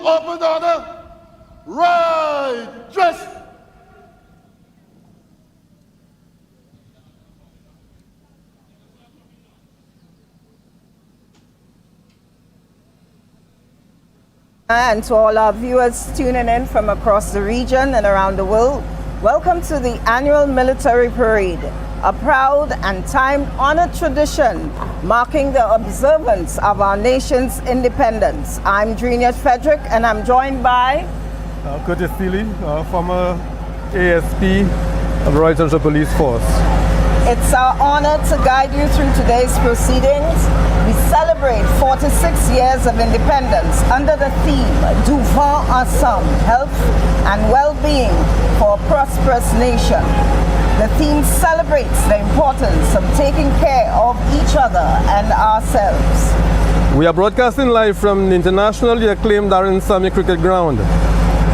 open order. Right, dress. And to all our viewers tuning in from across the region and around the world, welcome to the annual military parade, a proud and time-honored tradition marking the observance of our nation's independence. I'm Dignitary Frederick, and I'm joined by Curtis Seeley, former ASP of the Royal Central Police Force. It's our honor to guide you through today's proceedings. We celebrate 46 years of independence under the theme, Devant Ensemble, Health and Well-Being for a Prosperous Nation. The theme celebrates the importance of taking care of each other and ourselves. We are broadcasting live from the internationally acclaimed 𝐷 Cricket Ground,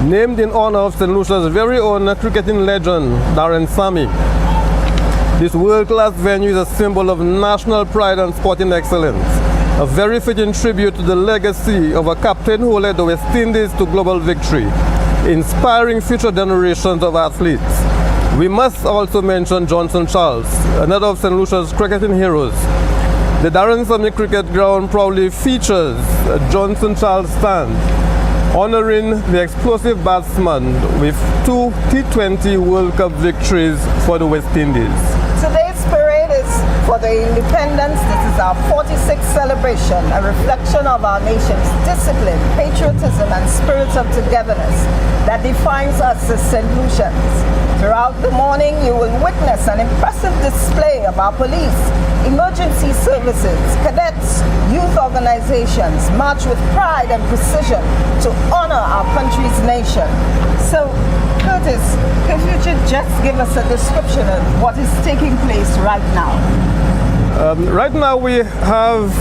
named in honor of St. Lucia's very own cricketing legend, 𝐷 Sammy. This world-class venue is a symbol of national pride and sporting excellence, a very fitting tribute to the legacy of a captain who led the West Indies to global victory, inspiring future generations of athletes. We must also mention Johnson Charles, another of St. Lucia's cricketing heroes. The 𝐷 Cricket Ground proudly features a Johnson Charles stand, honoring the explosive batsman with 2 T20 World Cup victories for the West Indies. Today's parade is for the independence. This is our 46th celebration, a reflection of our nation's discipline, patriotism, and spirit of togetherness that defines us as St. Lucians. Throughout the morning, you will witness an impressive display of our police, emergency services, cadets, youth organizations march with pride and precision to honor our country's nation. So, Curtis, could you just give us a description of what is taking place right now? Right now we have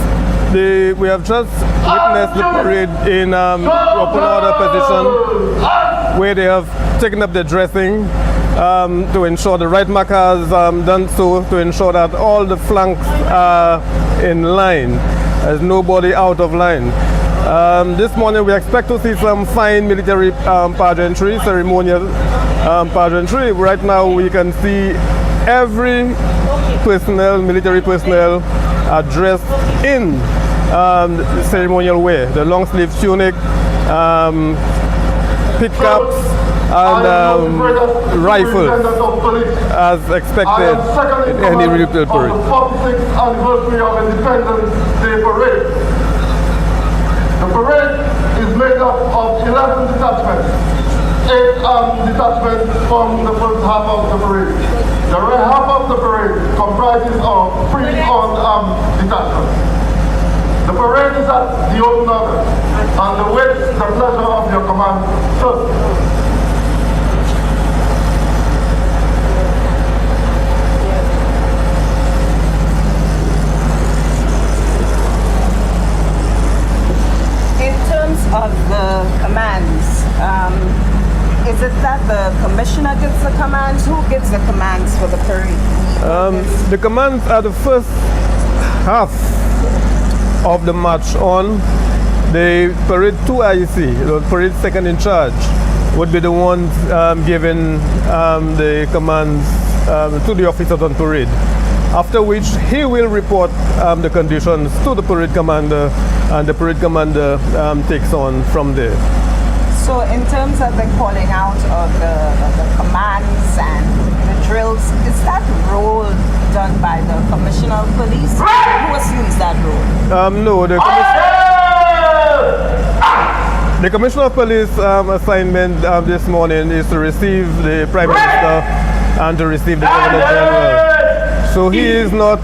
just witnessed the parade in open order position, where they have taken up the dressing to ensure the right mark has done so, to ensure that all the flanks are in line. There's nobody out of line. This morning we expect to see some fine military pageantry, ceremonial pageantry. Right now we can see every personnel, military personnel, are dressed in ceremonial wear. The long sleeve tunic, pit caps, and rifles, as expected in any military parade. The 46th anniversary of Independence Day parade. The parade is made up of 11 detachments. 8 detachments from the first half of the parade. The other half of the parade comprises of pre-armed detachments. The parade is at the open order and awaits the pleasure of your command, sir. Of the commands, is it that the commissioner gives the commands? Who gives the commands for the parade? The commands are the first half of the march on. The parade 2IC, the parade second in charge, would be the ones giving the commands to the officers on parade. After which he will report the conditions to the parade commander, and the parade commander takes on from there. So in terms of the calling out of the commands and the drills, is that role done by the Commissioner of Police? Who assumes that role? No, the Commissioner of Police assignment this morning is to receive the Prime Minister and to receive the Governor General. So he's not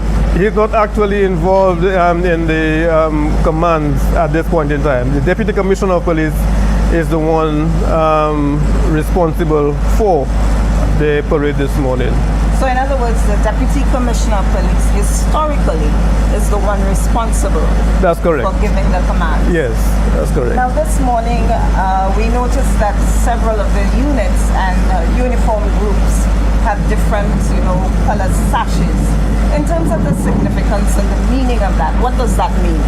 actually involved in the commands at this point in time. The Deputy Commissioner of Police is the one responsible for the parade this morning. So in other words, the Deputy Commissioner of Police historically is the one responsible. That's correct. For giving the command. Yes, that's correct. Now this morning we noticed that several of the units and uniform groups have different, colored sashes. In terms of the significance and the meaning of that, what does that mean?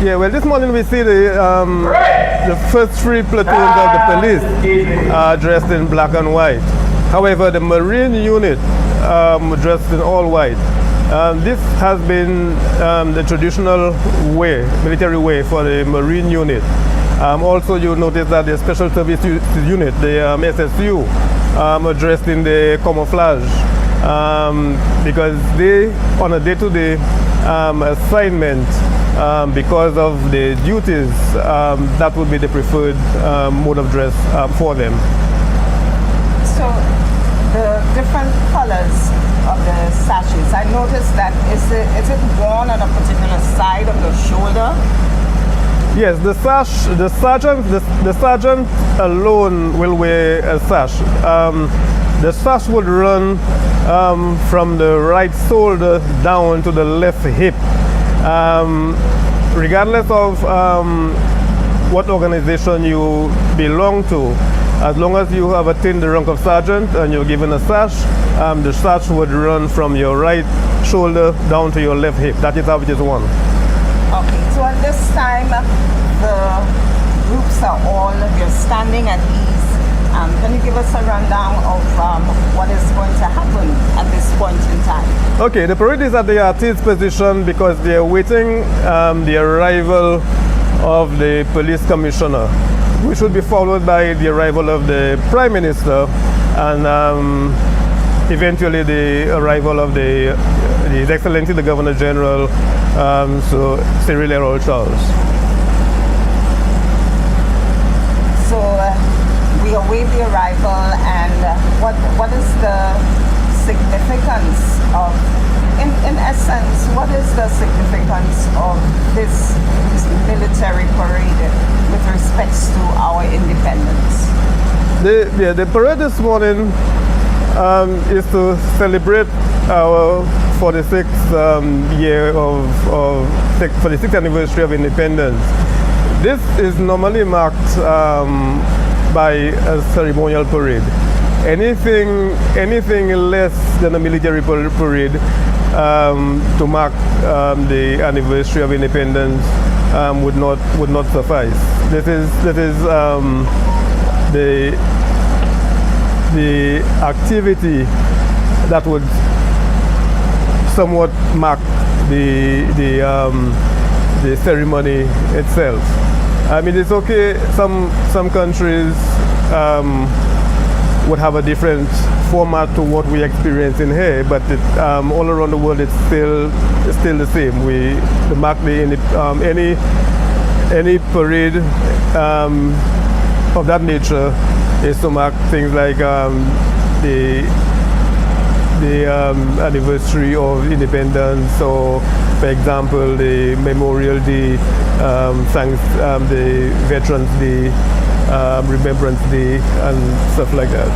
Yeah, well, this morning we see the first 3 platoons of the police are dressed in black and white. However, the Marine unit dressed in all white. This has been the traditional way, military way for the Marine unit. Also, you notice that the Special Service Unit, the SSU, are dressed in the camouflage because they, on a day-to-day assignment, because of the duties, that would be the preferred mode of dress for them. So the different colors of the sashes, I noticed that is it worn on a particular side of the shoulder? Yes, the sergeant alone will wear a sash. The sash would run from the right shoulder down to the left hip. Regardless of what organization you belong to, as long as you have attained the rank of sergeant and you're given a sash, the sash would run from your right shoulder down to your left hip. That is how it is worn. Okay, so at this time, the groups are all, they're standing at ease. Can you give us a rundown of what is going to happen at this point in time? Okay, the parade is at the artist's position because they are waiting the arrival of the police commissioner, which should be followed by the arrival of the Prime Minister and eventually the arrival of His Excellency the Governor General, so Cyril Charles. So we await the arrival, and what is the significance of, in essence, what is the significance of this military parade with respects to our independence? The parade this morning is to celebrate our 46th year of 46th anniversary of independence. This is normally marked by a ceremonial parade. Anything less than a military parade to mark the anniversary of independence would not suffice. This is the activity that would somewhat mark the ceremony itself. I mean, it's okay. Some countries would have a different format to what we experience in here, but all around the world it's still the same. To mark any parade of that nature is to mark things like the anniversary of independence, or for example the Memorial Day, the Veterans Day, Remembrance Day, and stuff like that.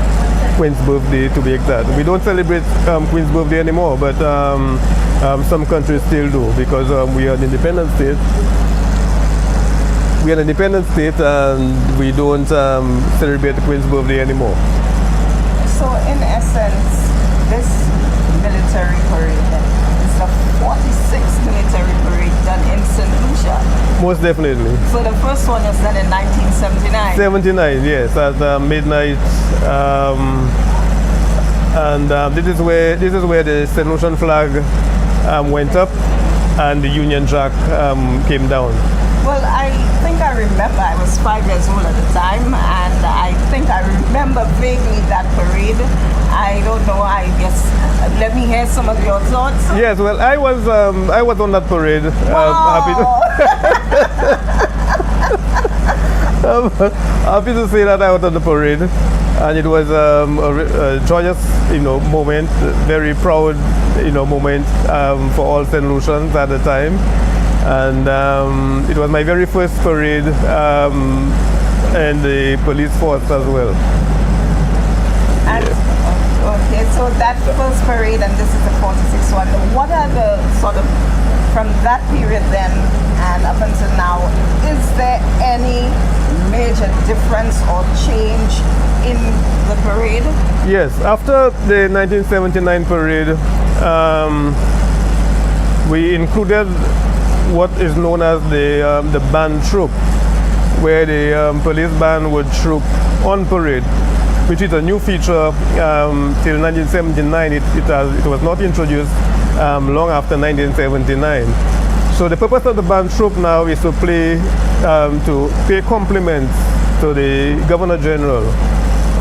Queen's birthday, to be exact. We don't celebrate Queen's birthday anymore, but some countries still do, because we are an independent state. We are an independent state, and we don't celebrate the Queen's birthday anymore. So in essence, this military parade is the 46th military parade done in St. Lucia. Most definitely. So the first one was done in 1979. 79, yes, at midnight, and this is where the St. Lucian flag went up, and the Union Jack came down. Well, I think I remember, I was 5 years old at the time, and I think I remember vaguely that parade. I don't know, I guess, let me hear some of your thoughts. Yes, well, I was on that parade. Wow. Happy to say that I was on the parade, and it was a joyous, moment, very proud, moment for all St. Lucians at the time. And it was my very first parade in the police force as well. And, okay, so that first parade, and this is the 46th one. What are the sort of, from that period then and up until now, is there any major difference or change in the parade? Yes, after the 1979 parade, we included what is known as the band troop, where the police band would troop on parade, which is a new feature till 1979. It was not introduced long after 1979. So the purpose of the band troop now is to pay compliments to the Governor General,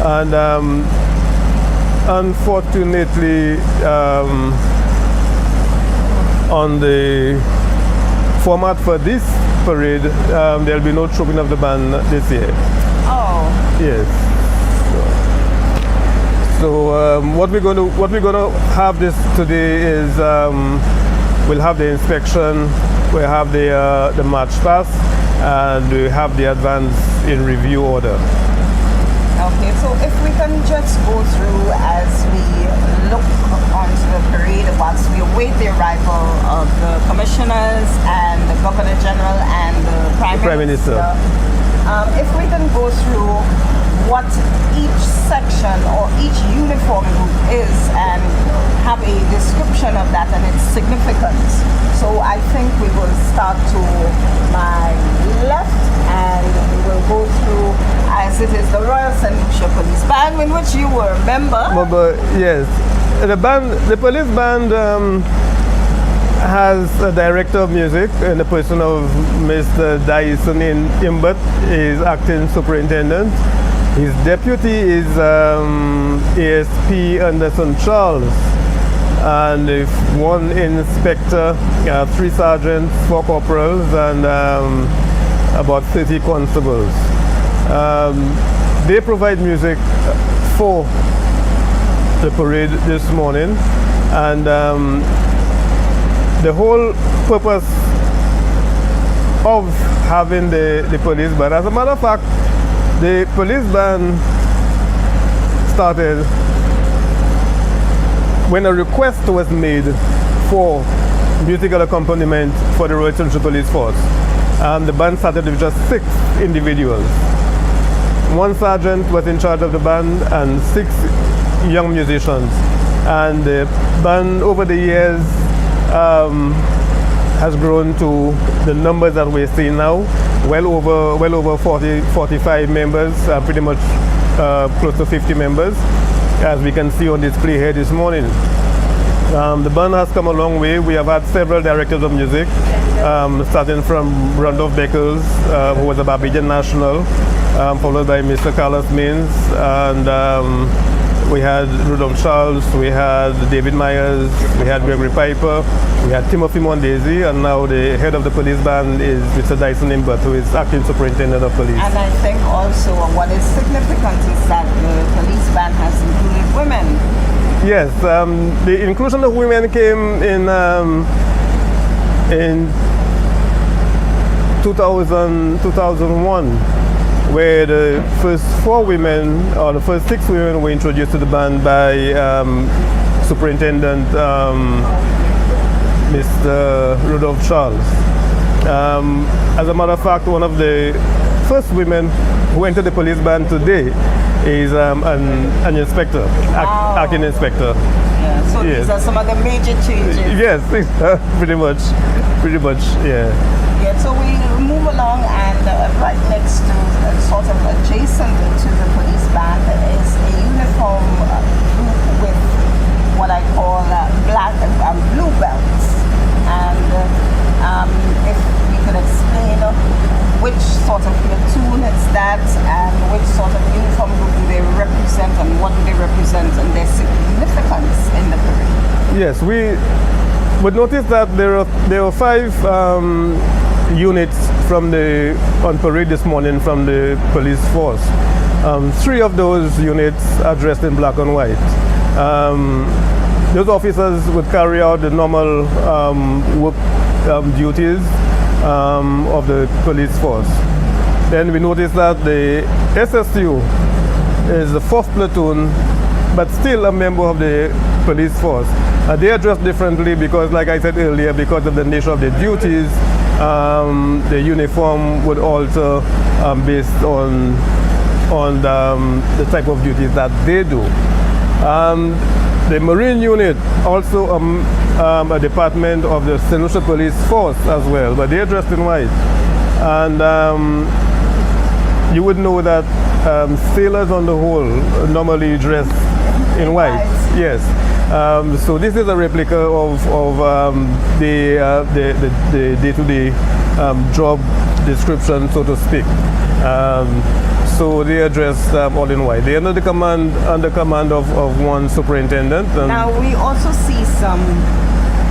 and unfortunately, on the format for this parade, there'll be no trooping of the band this year. Oh. Yes. So what we're going to have this today is we'll have the inspection, we'll have the march pass, and we have the advance in review order. Okay, so if we can just go through as we look onto the parade whilst we await the arrival of the commissioners and the Governor General and the Prime Minister. If we can go through what each section or each uniform group is and have a description of that and its significance. So I think we will start to my left and we will go through, as it is the Royal St. Lucia Police Band, in which you were a member. Yes, the police band has a director of music in the person of Mr. 𝐾𝐚𝐫𝐴𝐻𝐿, is acting superintendent. His deputy is ASP Anderson Charles, and one inspector, 3 sergeants, 4 corporals, and about 30 constables. They provide music for the parade this morning, and the whole purpose of having the police band, as a matter of fact, the police band started when a request was made for musical accompaniment for the Royal St. Lucia Police Force. The band started with just 6 individuals. 1 sergeant was in charge of the band and 6 young musicians. And the band over the years has grown to the numbers that we're seeing now. Well over 45 members, pretty much close to 50 members, as we can see on display here this morning. The band has come a long way. We have had several directors of music, starting from Randolph Beckles, who was a Barbadian national, followed by Mr. Carlos Means, and we had Rudolph Charles, we had David Myers, we had Gregory Piper, we had Timothy Mondesi, and now the head of the police band is Mr. Dyson Imbert, who is acting superintendent of police. And I think also what is significant is that the police band has included women. Yes, the inclusion of women came in 2001. Where the first 4 women, or the first 6 women, were introduced to the band by Superintendent Mr. Rudolph Charles. As a matter of fact, one of the first women who entered the police band today is an inspector, acting inspector. Yeah, so yes. These are some of the major changes. Yes, pretty much, yeah. Yeah, so we move along, and right next to, sort of adjacent to the police band, is a uniform group with what I call black and blue belts. And if we could explain which sort of platoon is that, and which sort of uniform group do they represent, and what do they represent, and their significance in the parade. Yes, we would notice that there are 5 units on parade this morning from the police force. 3 of those units are dressed in black and white. Those officers would carry out the normal work duties of the police force. Then we noticed that the SSU is the 4th platoon, but still a member of the police force. They are dressed differently because, like I said earlier, because of the nature of the duties, the uniform would alter based on the type of duties that they do. The Marine unit, also a department of the St. Lucia Police Force as well, but they're dressed in white. And you would know that sailors on the whole normally dress in white. Yes. So this is a replica of the day-to-day job description, so to speak. So they are dressed all in white. They are under command of one superintendent. Now we also see some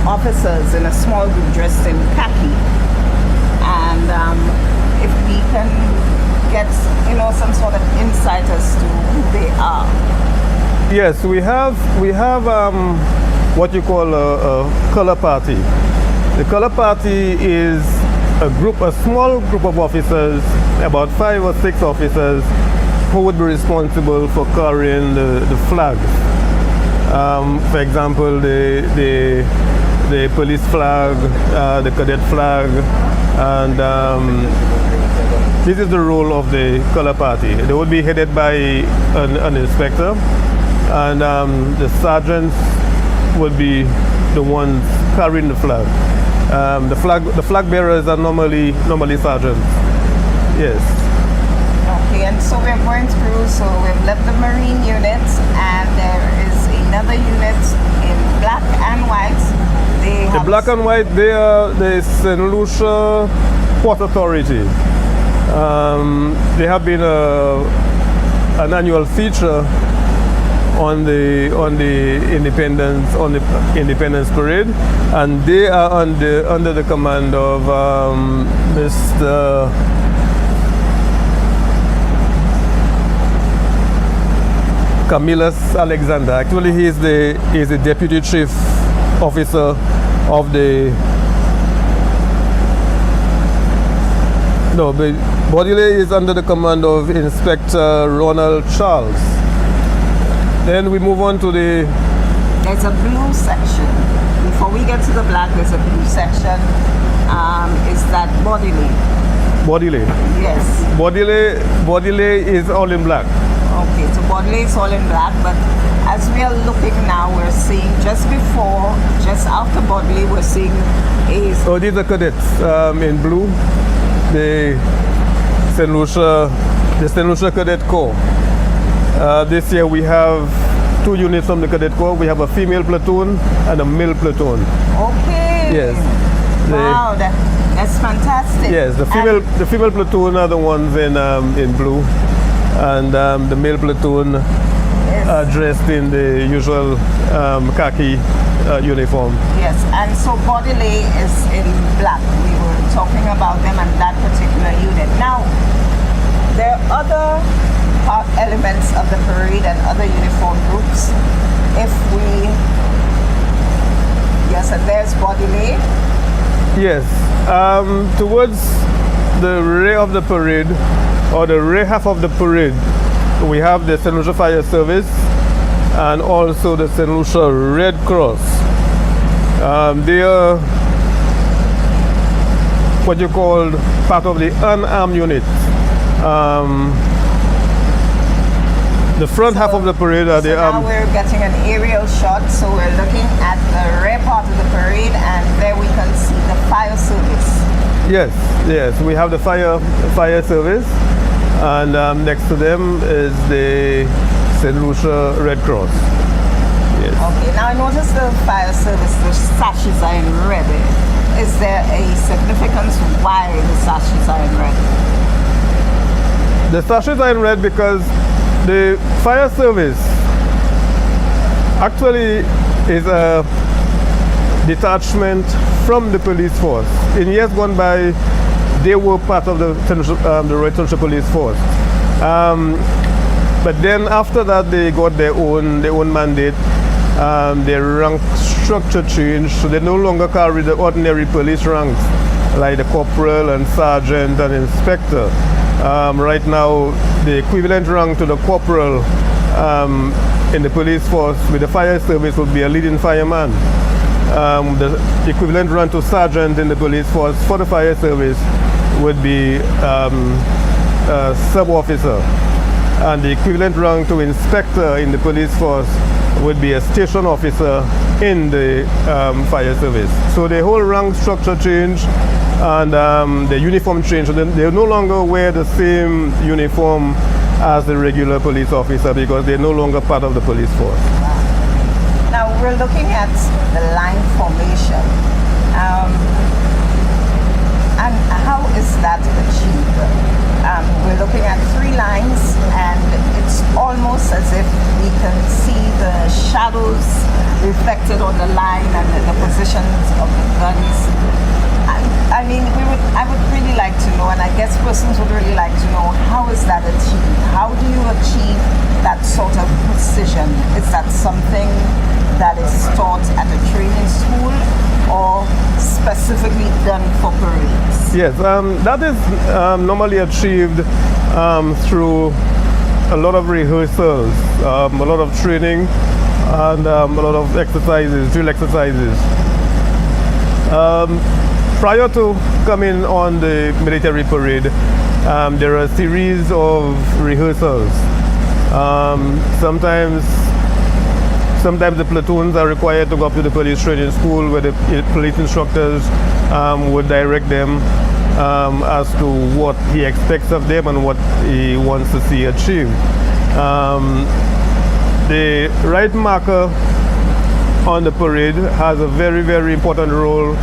officers in a small group dressed in khaki, and if we can get some sort of insight as to who they are. Yes, we have what you call a color party. The color party is a small group of officers, about 5 or 6 officers, who would be responsible for carrying the flags. For example, the police flag, the cadet flag, and this is the role of the color party. They would be headed by an inspector, and the sergeants would be the ones carrying the flag. The flag bearers are normally sergeants. Yes. Okay, and so we're going through. So we've left the Marine unit, and there is another unit in black and white. The black and white, they are the St. Lucia Port Authority. They have been an annual feature on the Independence Parade, and they are under the command of Mr. Camillus Alexander. Actually, he is the deputy chief officer of the. No, but Bodiley is under the command of Inspector Ronald Charles. Then we move on to the... There's a blue section. Before we get to the black, there's a blue section. Is that Bodiley? Bodiley. Yes. Bodiley is all in black. Okay, so Bodiley is all in black, but as we are looking now, we're seeing just after Bodiley, we're seeing a... Oh, these are cadets in blue. The St. Lucia Cadet Corps. This year we have 2 units from the Cadet Corps. We have a female platoon and a male platoon. Okay. Yes. Wow, that's fantastic. Yes, the female platoon are the ones in blue, and the male platoon are dressed in the usual khaki uniform. Yes, and so Bodiley is in black. We were talking about them and that particular unit. Now, there are other elements of the parade and other uniform groups. And there's Bodiley. Yes, towards the rear of the parade, or the rear half of the parade, we have the St. Lucia Fire Service and also the St. Lucia Red Cross. They are what you call part of the unarmed unit. The front half of the parade are the armed. Now we're getting an aerial shot, so we're looking at the rear part of the parade, and there we can see the fire service. Yes, we have the fire service, and next to them is the St. Lucia Red Cross. Yes. Okay, now I notice the fire service, the sashes are in red. Is there a significance why the sashes are in red? The sashes are in red because the fire service actually is a detachment from the police force. In years gone by, they were part of the Royal St. Lucia Police Force. But then after that, they got their own mandate. Their rank structure changed, so they no longer carry the ordinary police ranks like the corporal and sergeant and inspector. Right now, the equivalent rank to the corporal in the police force with the fire service would be a leading fireman. The equivalent rank to sergeant in the police force for the fire service would be a sub-officer. And the equivalent rank to inspector in the police force would be a station officer in the fire service. So the whole rank structure changed, and the uniform changed. So they no longer wear the same uniform as the regular police officer because they're no longer part of the police force. Now we're looking at the line formation. And how is that achieved? We're looking at 3 lines, and it's almost as if we can see the shadows reflected on the line and the positions of the guns. I mean, I would really like to know, and I guess persons would really like to know, how is that achieved? How do you achieve that sort of precision? Is that something that is taught at a training school or specifically done for parades? Yes, that is normally achieved through a lot of rehearsals, a lot of training, and a lot of exercises, drill exercises. Prior to coming on the military parade, there are a series of rehearsals. Sometimes the platoons are required to go up to the police training school where the police instructors would direct them as to what he expects of them and what he wants to see achieved. The right marker on the parade has a very, very important role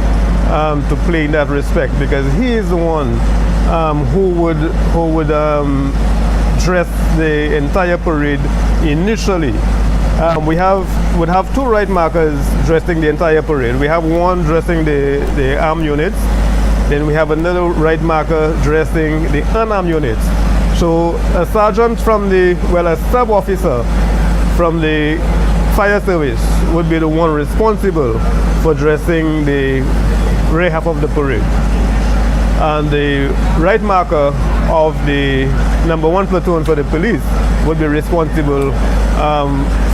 to play in that respect, because he is the one who would dress the entire parade initially. We would have 2 right markers dressing the entire parade. We have one dressing the armed units, then we have another right marker dressing the unarmed units. So a sergeant a sub officer from the fire service would be the one responsible for dressing the rear half of the parade. And the right marker of the number 1 platoon for the police would be responsible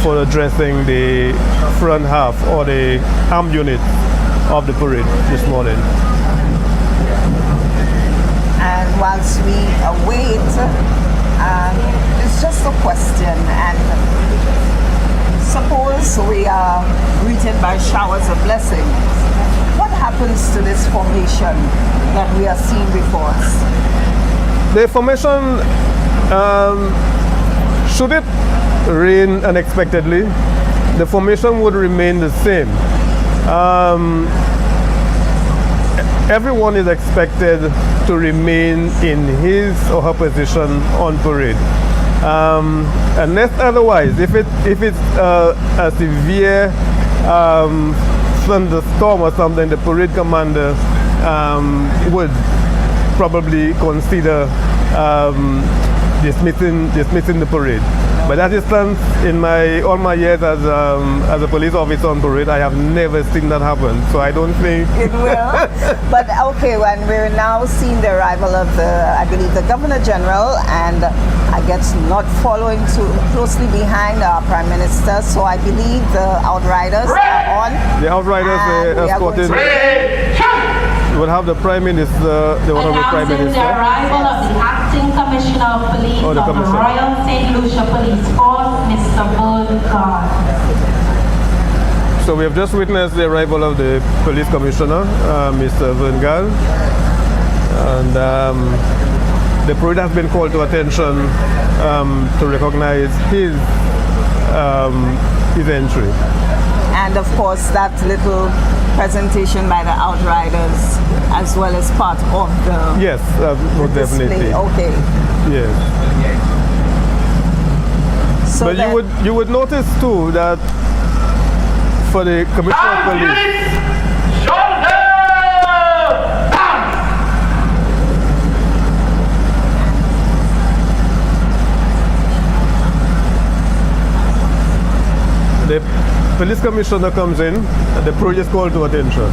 for addressing the front half or the armed unit of the parade this morning. And whilst we await, it's just a question, and suppose we are greeted by showers of blessings. What happens to this formation that we are seeing before us? The formation, should it rain unexpectedly, the formation would remain the same. Everyone is expected to remain in his or her position on parade. Unless otherwise, if it's a severe thunderstorm or something, the parade commander would probably consider dismissing the parade. But that distance, in all my years as a police officer on parade, I have never seen that happen. So I don't think it will. But okay, when we're now seeing the arrival of I believe the Governor General, and I guess not following too closely behind our Prime Minister. So I believe the Outriders are on. The Outriders are escorting. We'll have the Prime Minister, the Honorable Prime Minister. The arrival of the Acting Commissioner of Police of the Royal St. Lucia Police Force, Mr. Bernard. So we have just witnessed the arrival of the Police Commissioner, Mr. Bernard. And the parade has been called to attention to recognize his entry. And of course, that little presentation by the Outriders as well as part of the yes, definitely. Okay. Yes. So but you would notice too that for the Commissioner of Police, the police commissioner comes in, and the parade is called to attention.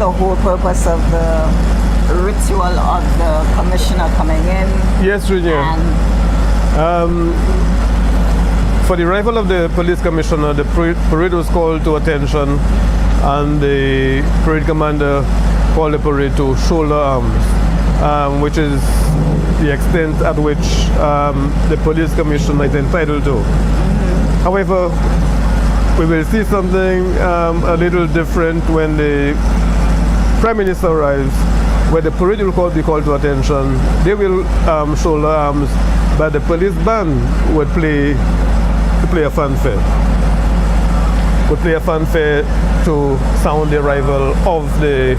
the whole purpose of the ritual of the commissioner coming in? Yes, Junior. For the arrival of the police commissioner, the parade was called to attention, and the parade commander called the parade to shoulder arms, which is the extent at which the police commissioner is entitled to. However, we will see something a little different when the Prime Minister arrives, where the parade will be called to attention. They will shoulder arms, but the police band would play a fanfare. Would play a fanfare to sound the arrival of the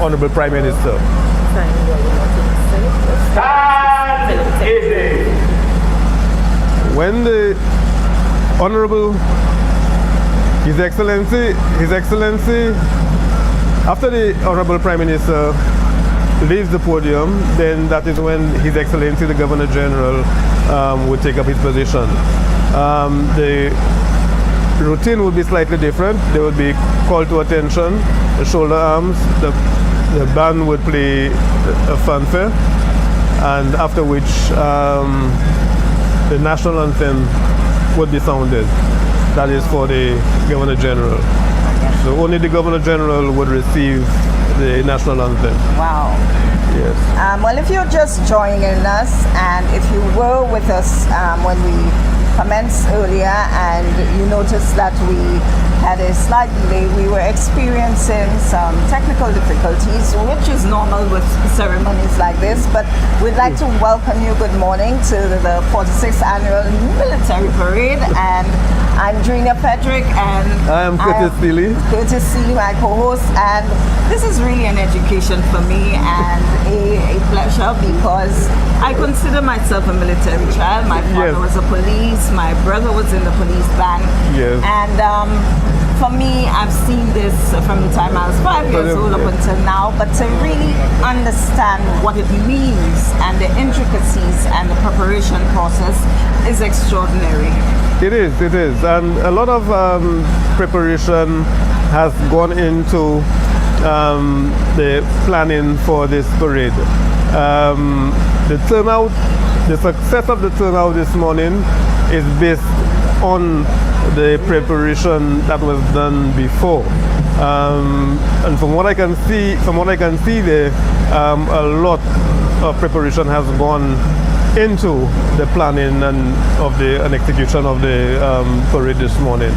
Honorable Prime Minister. When the Honorable His Excellency, after the Honorable Prime Minister leaves the podium, then that is when His Excellency the Governor General would take up his position. The routine would be slightly different. They would be called to attention, the shoulder arms, the band would play a fanfare, and after which the national anthem would be sounded. That is for the Governor General. So only the Governor General would receive the national anthem. Wow. Yes. Well, if you're just joining us, and if you were with us when we commenced earlier, and you noticed that we had a slight delay, we were experiencing some technical difficulties, which is normal with ceremonies like this, but we'd like to welcome you. Good morning to the 46th Annual Military Parade, and I'm Junior Patrick, and I am Curtis Seeley. Curtis Seeley, my co-host, and this is really an education for me and a pleasure, because I consider myself a military child. My father was a police, my brother was in the police band, and for me, I've seen this from the time I was 5 years old up until now, but to really understand what it means and the intricacies and the preparation process is extraordinary. It is, and a lot of preparation has gone into the planning for this parade. The turnout, the success of the turnout this morning is based on the preparation that was done before, and from what I can see, there a lot of preparation has gone into the planning and execution of the parade this morning.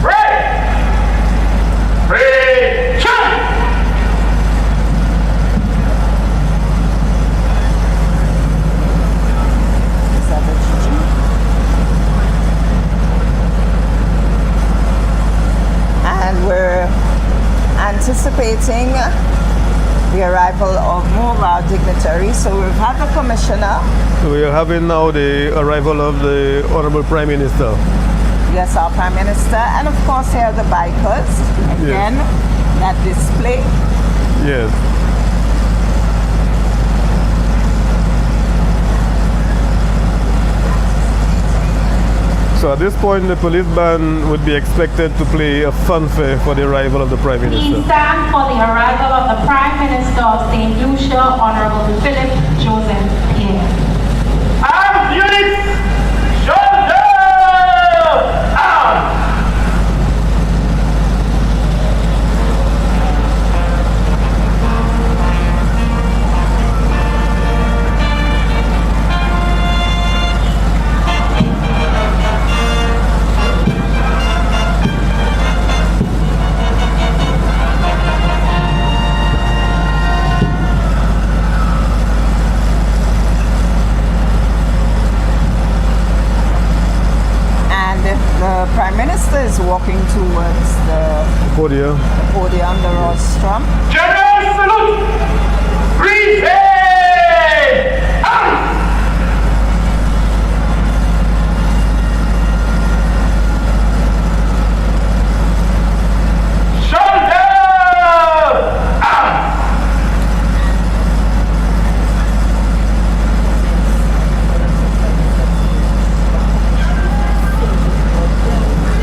And we're anticipating the arrival of more of our dignitaries. So we've had the commissioner. We are having now the arrival of the Honorable Prime Minister. Yes, our Prime Minister. And of course here are the bikers. Again, that display. Yes. So at this point, the police band would be expected to play a fanfare for the arrival of the Prime Minister. Please stand for the arrival of the Prime Minister of St. Lucia, Honorable Phillip Joseph Pierre. Arms units, shoulder arms. The Prime Minister is walking towards the podium, the rostrum. General salute! Breathe! Arms! Shoulder! Arms!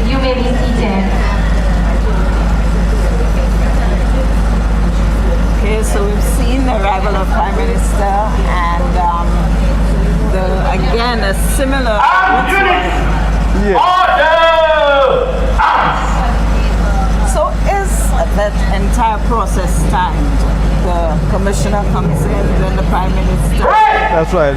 You may be seated. a similar. Yeah. So is that entire process timed? The commissioner comes in, then the prime minister. That's right.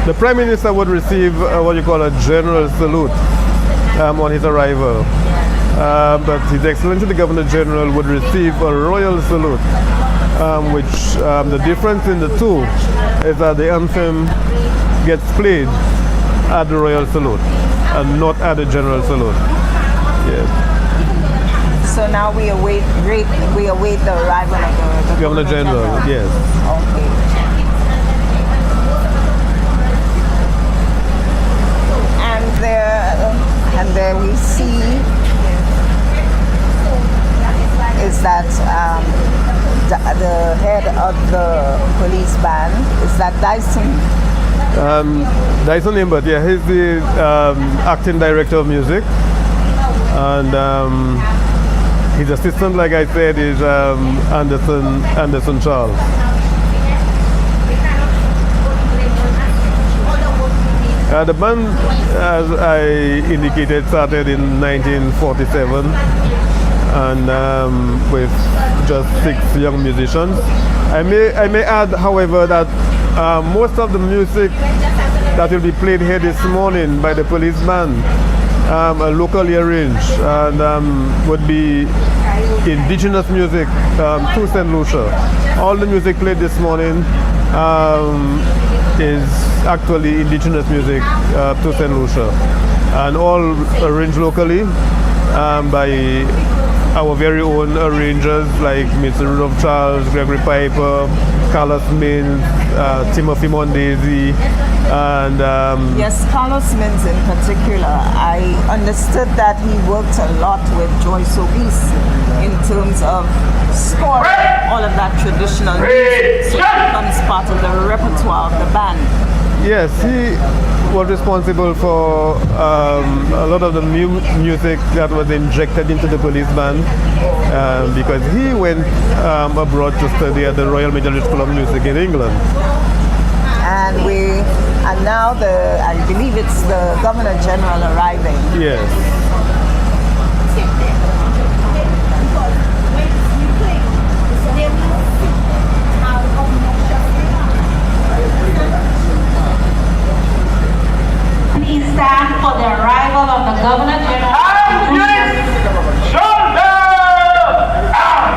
The prime minister would receive what you call a general salute on his arrival. But His Excellency the Governor General would receive a royal salute, which the difference in the two is that the anthem gets played at the royal salute and not at the general salute. Yes. So now we await the arrival of the Governor General. Yes. Okay. And there we see is that the head of the police band is that Dyson. Dyson Imbert, yeah, he's the acting director of music, and his assistant, like I said, is Anderson Charles. The band, as I indicated, started in 1947, and with just 6 young musicians. I may add, however, that most of the music that will be played here this morning by the police band are locally arranged and would be indigenous music to St. Lucia. All the music played this morning is actually indigenous music to St. Lucia, and all arranged locally by our very own arrangers like Mr. Rudolph Charles, Gregory Piper, Carlos Mins, Timothy Mondesi, and yes, Carlos Mins in particular. I understood that he worked a lot with Joyce Obis in terms of scoring all of that traditional music, so it becomes part of the repertoire of the band. Yes, he was responsible for a lot of the music that was injected into the police band because he went abroad to study at the Royal Major School of Music in England. And now I believe it's the Governor General arriving. Yes. Please stand for the arrival of the Governor General. Shoulder! Out!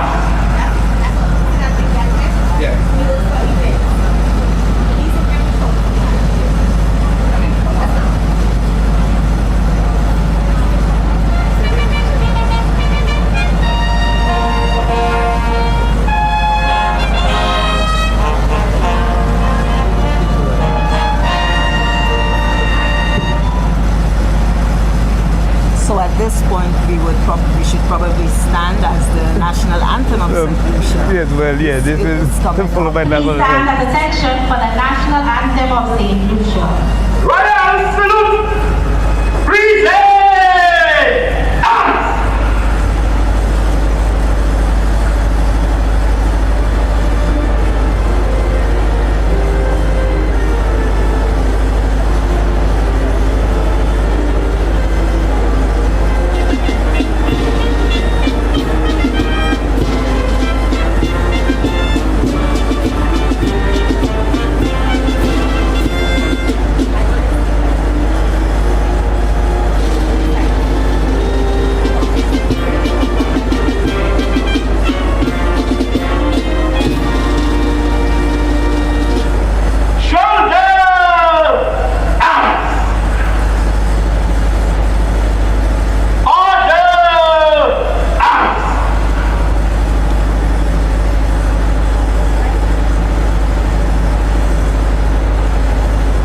So at this point, we should probably stand as the national anthem of St. Lucia. Yes, well, yeah, this is followed by national Please stand at attention for the national anthem of St. Lucia. Royal salute! Present! Out!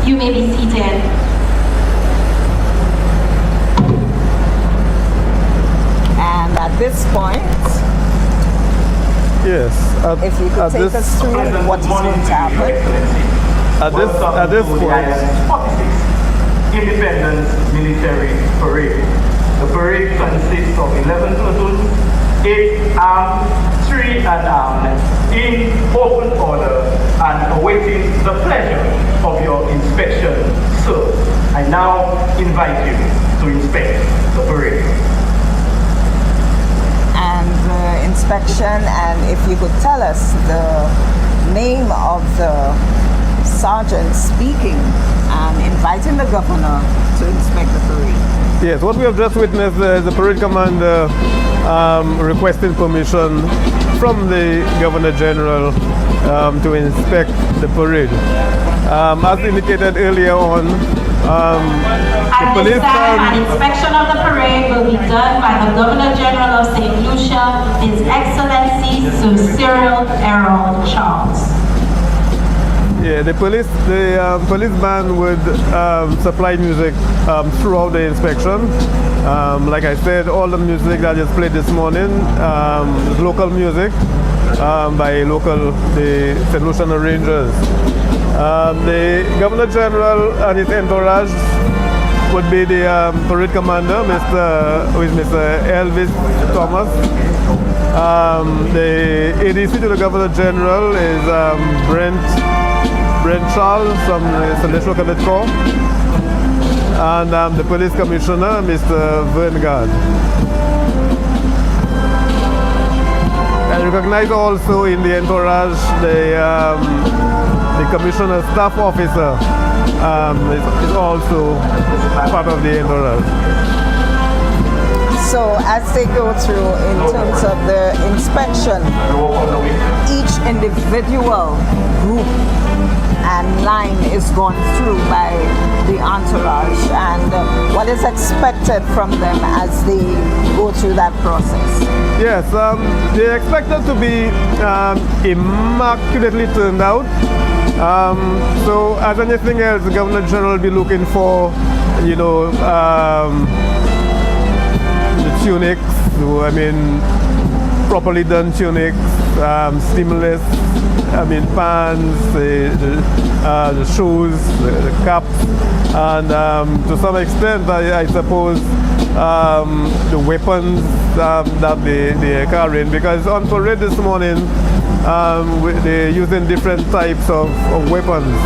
You may be seated. And at this point, yes. if you could take us through what is going to happen. At this point, 46th Independence Military Parade. The parade consists of 11 platoons, 8 armed, 3 unarmed, in open order and awaiting the pleasure of your inspection, sir. I now invite you to inspect the parade. And the inspection, and if you could tell us the name of the sergeant speaking and inviting the governor to inspect the parade. Yes, what we have just witnessed is the parade commander requesting permission from the Governor General to inspect the parade. As indicated earlier on, At this time, an inspection of the parade will be done by the Governor General of St. Lucia, His Excellency Sir Cyril Errol Charles. Yeah, the police band would supply music throughout the inspection. Like I said, all the music that is played this morning is local music by the St. Lucian Rangers. The Governor General and his entourage would be the parade commander, Mr. Elvis Thomas. The ADC to the Governor General is Brent Charles from the 𝐾𝐚𝐫𝐸𝐿 Corps, and the Police Commissioner, Mr. Vernegard. I recognize also in the entourage the Commissioner's Staff Officer is also part of the entourage. So as they go through in terms of the inspection, each individual group and line is gone through by the entourage, and what is expected from them as they go through that process? Yes, they're expected to be immaculately turned out. So as anything else, the Governor General will be looking for, you know, the tunics, I mean, properly done tunics, seamless, I mean, pants, the shoes, the caps, and to some extent, I suppose, the weapons that they are carrying, because on parade this morning, they're using different types of weapons.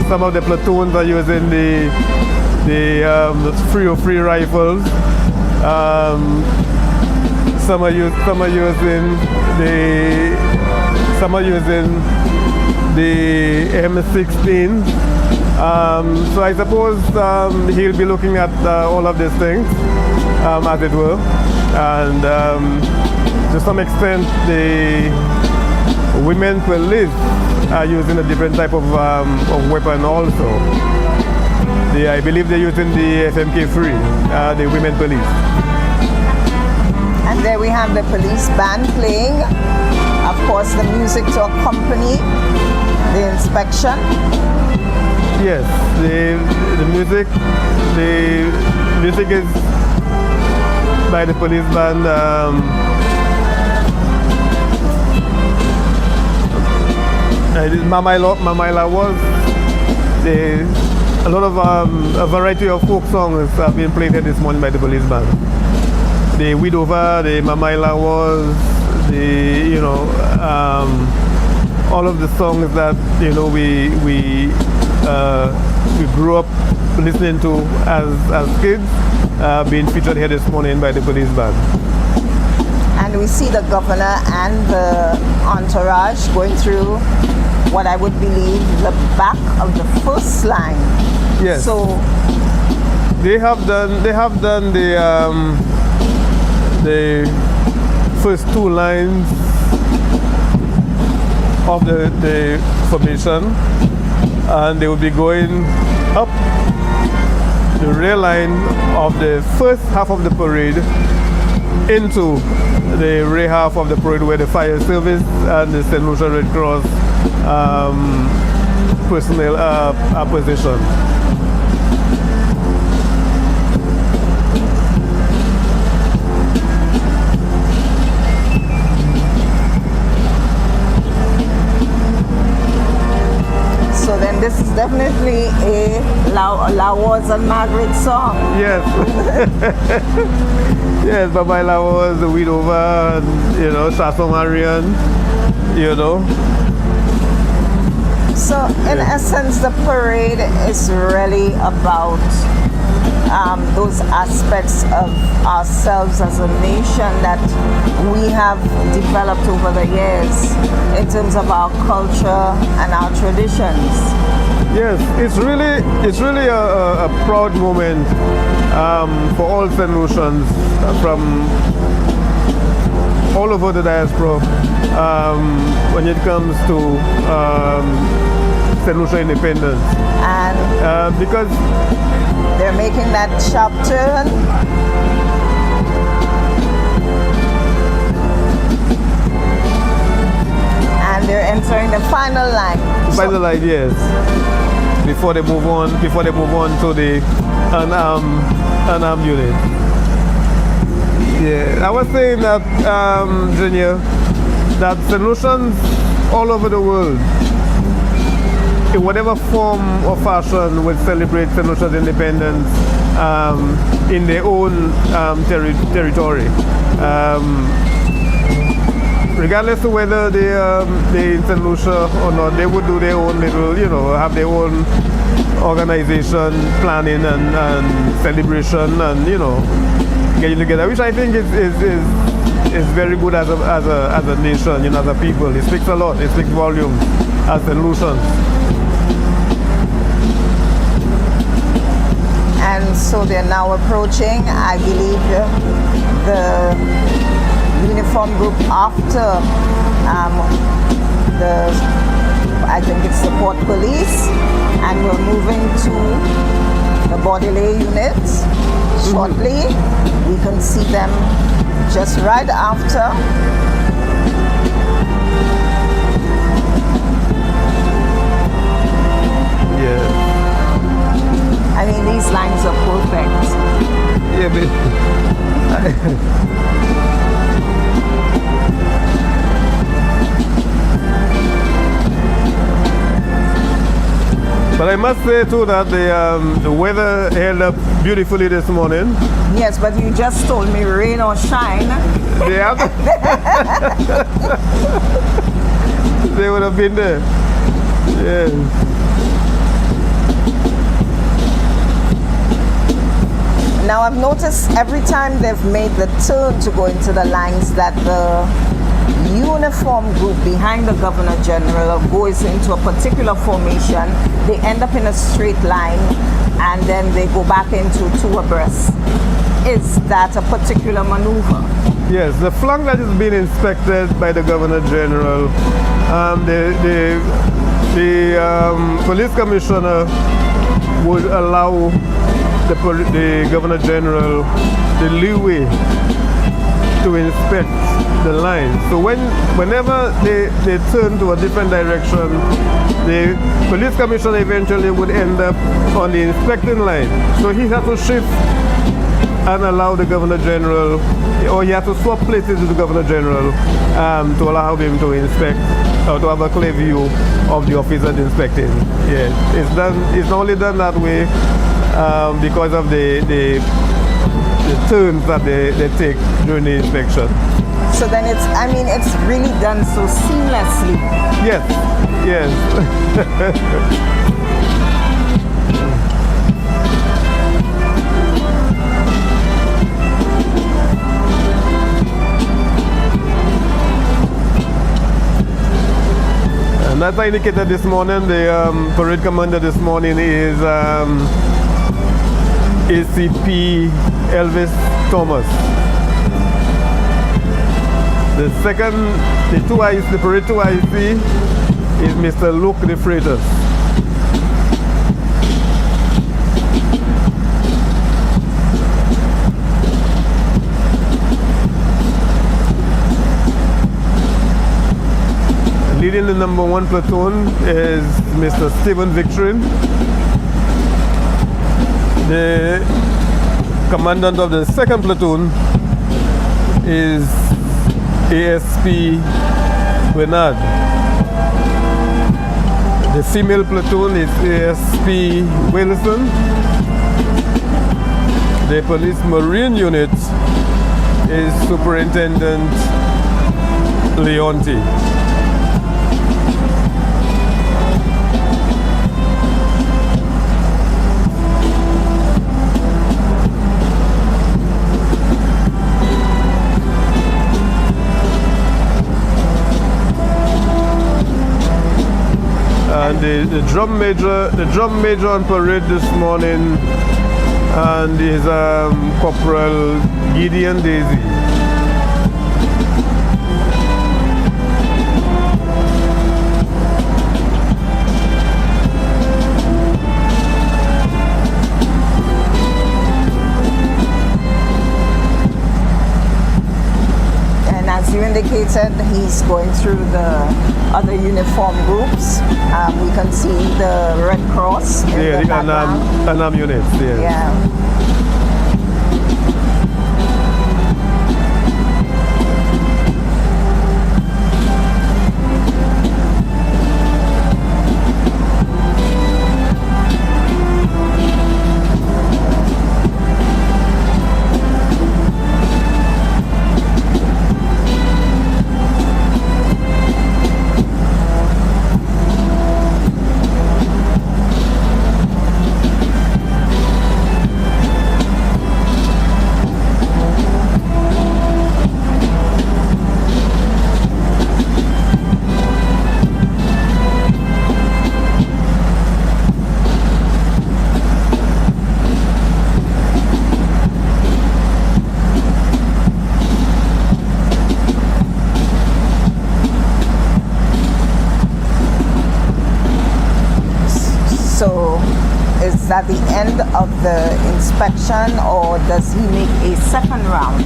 Some of the platoons are using the 303 rifles. Some are using the M16. So I suppose he'll be looking at all of these things, as it were, and to some extent the women police are using a different type of weapon also. I believe they're using the FMK3, the women police. And there we have the police band playing, of course, the music to accompany the inspection. Yes, the music is by the police band. Mamaila was a lot of a variety of folk songs have been played here this morning by the police band. The Widova, the Mamaila was, all of the songs that we grew up listening to as kids, being featured here this morning by the police band. And we see the governor and the entourage going through what I would believe the back of the first line. Yes. So they have done the first two lines of the formation, and they will be going up the rear line of the first half of the parade into the rear half of the parade where the fire service and the St. Lucia Red Cross personnel are positioned. So then this is definitely a Lawas and Margaret song. Yes. Yes, Baba Lawas, the Widova, and, Chasso Marian, So, in essence, the parade is really about those aspects of ourselves as a nation that we have developed over the years in terms of our culture and our traditions. Yes, it's really a proud moment for all St. Lucians from all over the diaspora when it comes to St. Lucia independence. And because they're making that sharp turn. And they're entering the final line. Final line, yes. Before they move on to the unarmed unit. Yeah, I was saying that, Junior, that St. Lucians all over the world, in whatever form or fashion, would celebrate St. Lucia's independence in their own territory. Regardless of whether they're in St. Lucia or not, they would do their own little, have their own organization, planning and celebration, and getting together, which I think is very good as a nation, as a people. It speaks a lot. It speaks volumes as St. Lucians. And so they're now approaching, I believe, the uniform group after I think it's the port police, and we're moving to the bodily units shortly. We can see them just right after. Yeah. I mean, these lines are perfect. Yeah, but I must say too that the weather held up beautifully this morning. Yes, but you just told me rain or shine. Yeah. They would have been there. Yeah. Now I've noticed every time they've made the turn to go into the lines that the uniform group behind the Governor General goes into a particular formation. They end up in a straight line and then they go back into two abreast. Is that a particular maneuver? Yes, the flank that is being inspected by the Governor General, the police commissioner would allow the Governor General the leeway to inspect the line. So whenever they turn to a different direction, the police commissioner eventually would end up on the inspecting line. So he had to shift and allow the Governor General, or he had to swap places with the Governor General to allow him to inspect or to have a clear view of the officers inspecting. Yeah, it's only done that way because of the turns that they take during the inspection. So then it's really done so seamlessly. Yes, yes. And as I indicated this morning, the parade commander this morning is ACP Elvis Thomas. The parade 2IC is Mr. Luke De Freitas. Leading the number 1 platoon is Mr. Stephen Victorin. The commandant of the 2nd platoon is ASP Bernard. The female platoon is ASP Wilson. The police marine unit is Superintendent Leonti. the drum major on parade this morning, and his Corporal Gideon Daisy. As you indicated, he's going through the other uniform groups. We can see the Red Cross in the background. Anam units, yes. Yeah. Is that the end of the inspection, or does he make a second round?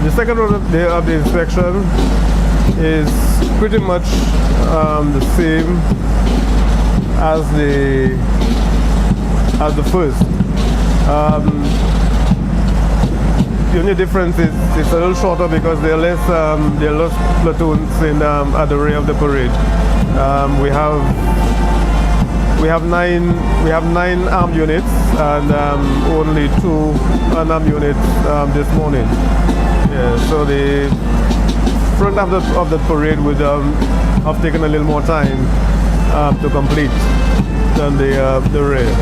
The second round of the inspection is pretty much the same as the first. The only difference is it's a little shorter because there are less platoons at the rear of the parade. We have nine armed units and only 2 unarmed units this morning. Yeah, so the front of the parade would have taken a little more time to complete than the rear.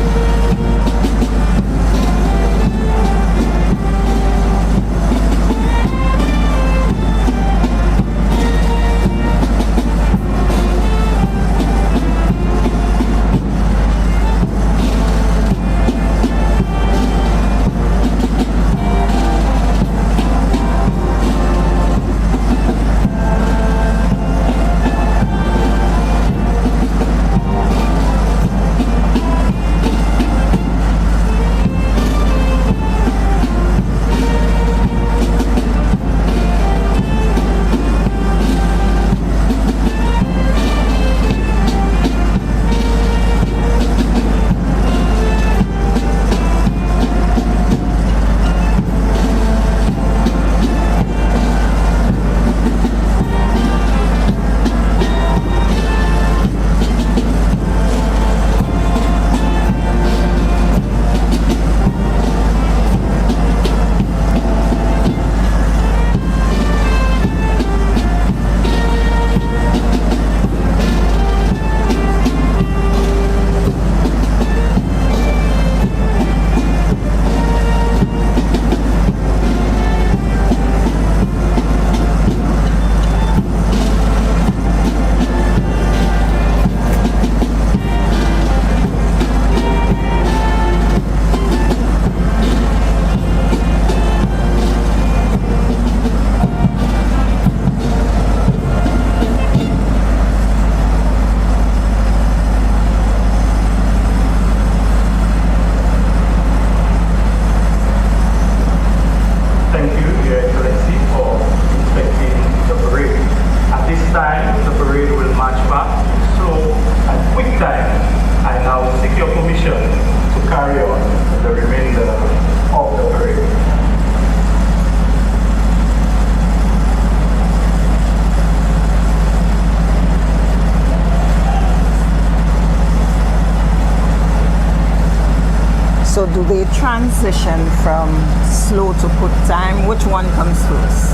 So do they transition from slow to quick time? Which one comes first?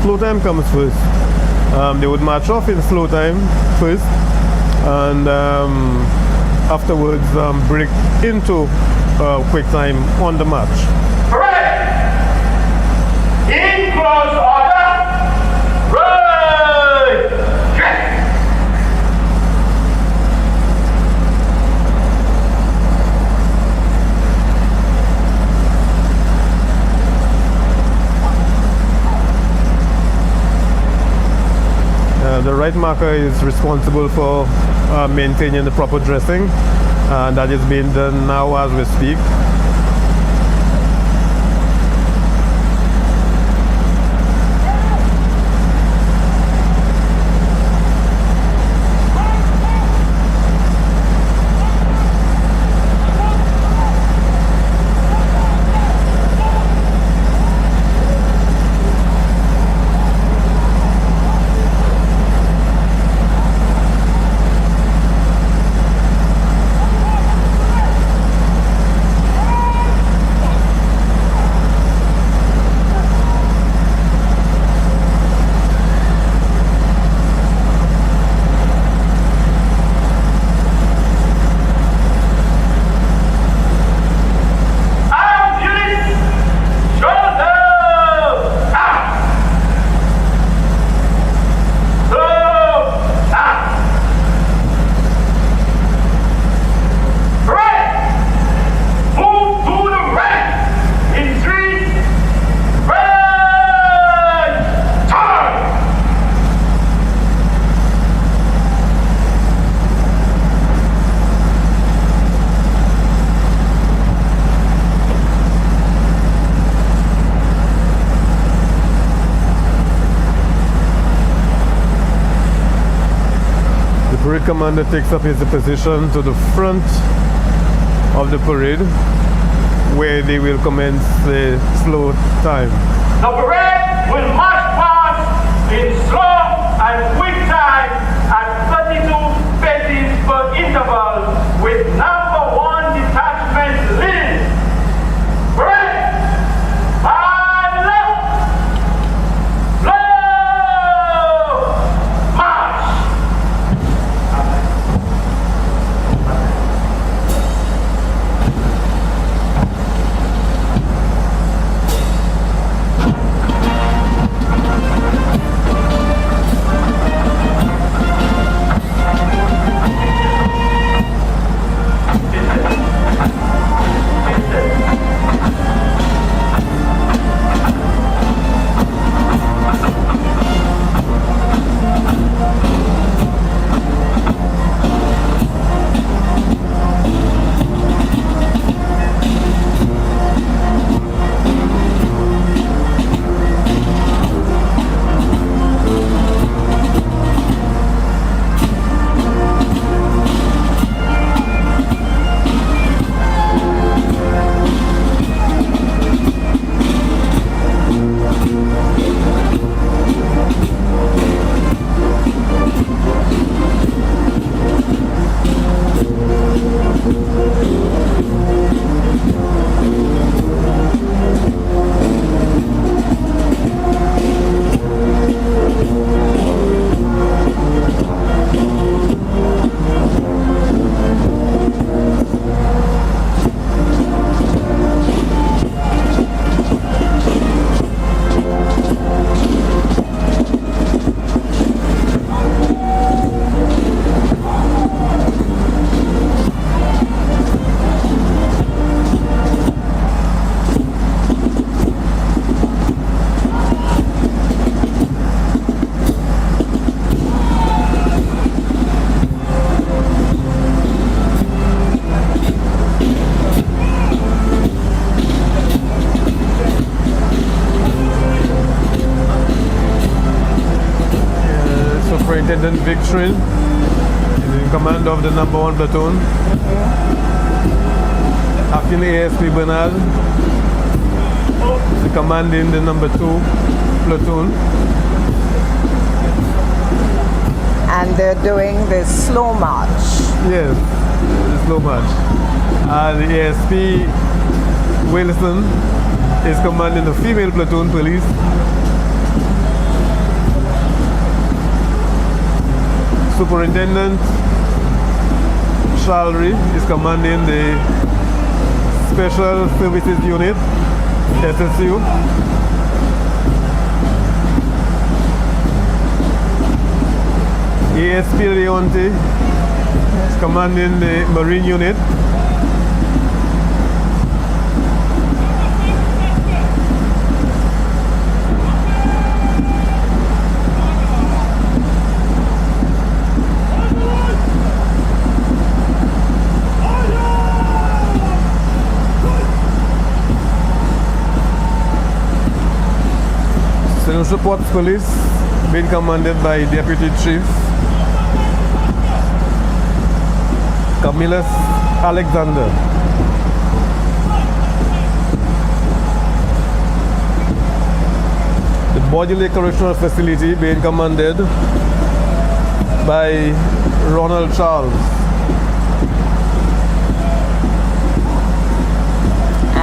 Slow time comes first. They would march off in slow time first, and afterwards break into quick time on the march. Correct! In close order! Right! Yes! The right marker is responsible for maintaining the proper dressing, and that is being done now as we speak. Parade commander takes up his position to the front of the parade, where they will commence the slow time. The parade will march past in slow and quick time at 32 paces per interval, with number 1 detachment leading. Parade! And left! Slow! March! Superintendent Victory is in command of the number 1 platoon. Acting ASP Bernard is commanding the number 2 platoon. And they're doing the slow march. Yes, the slow march. And the ASP Wilson is commanding the female platoon police. Superintendent Shalry is commanding the Special Services Unit, SSU. ASP Leonte is commanding the Marine Unit. St. Lucia Ports Police being commanded by Deputy Chief 𝐾𝐚𝐫𝐴𝐿EXANDER. The Bodily Correctional Facility being commanded by Ronald Charles.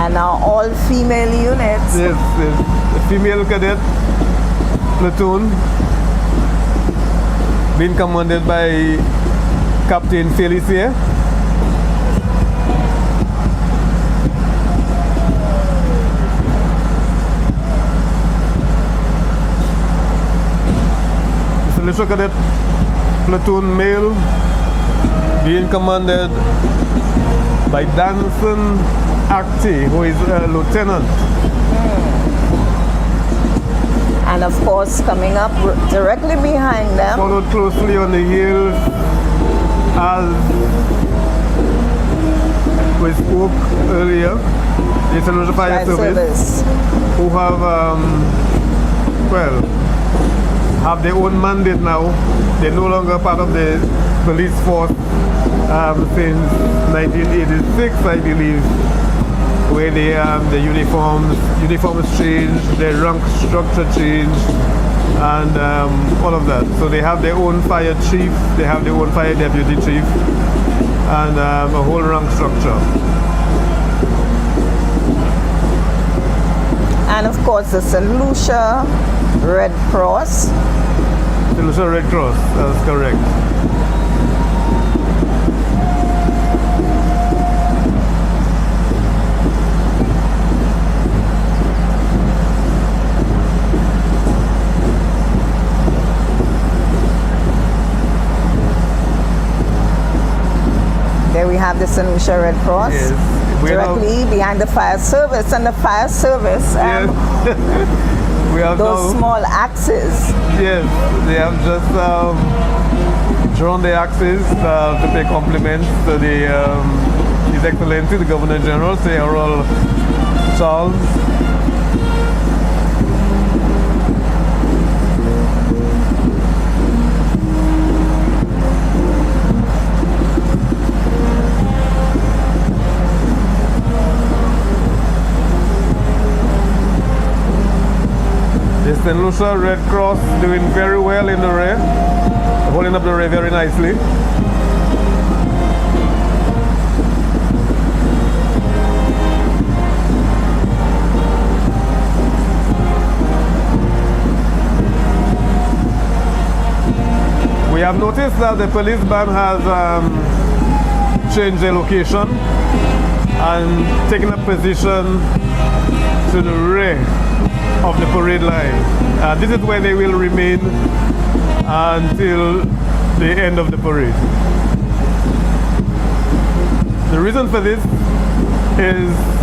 And our all-female units. Yes, the female cadet platoon being commanded by Captain Phillip here. The Lucia cadet platoon male being commanded by Danson Acti, who is a lieutenant. And of course, coming up directly behind them, Followed closely on the heels as we spoke earlier, the St. Lucia Fire Service, who have, have their own mandate now. They're no longer part of the police force since 1986, I believe, where the uniforms changed, their rank structure changed, and all of that. So they have their own fire chief, they have their own fire deputy chief, and a whole rank structure. and of course the St. Lucia Red Cross. St. Lucia Red Cross, that's correct. There we have the St. Lucia Red Cross. Yes. Directly behind the fire service, and the fire service, Yes. We have those now, small axes. yes, they have just drawn the axes to pay compliments to His Excellency, the Governor General, Ronald Charles. The St. Lucia Red Cross doing very well in the rear, holding up the rear very nicely. We have noticed that the police band has changed their location and taken a position to the rear of the parade line. This is where they will remain until the end of the parade. The reason for this is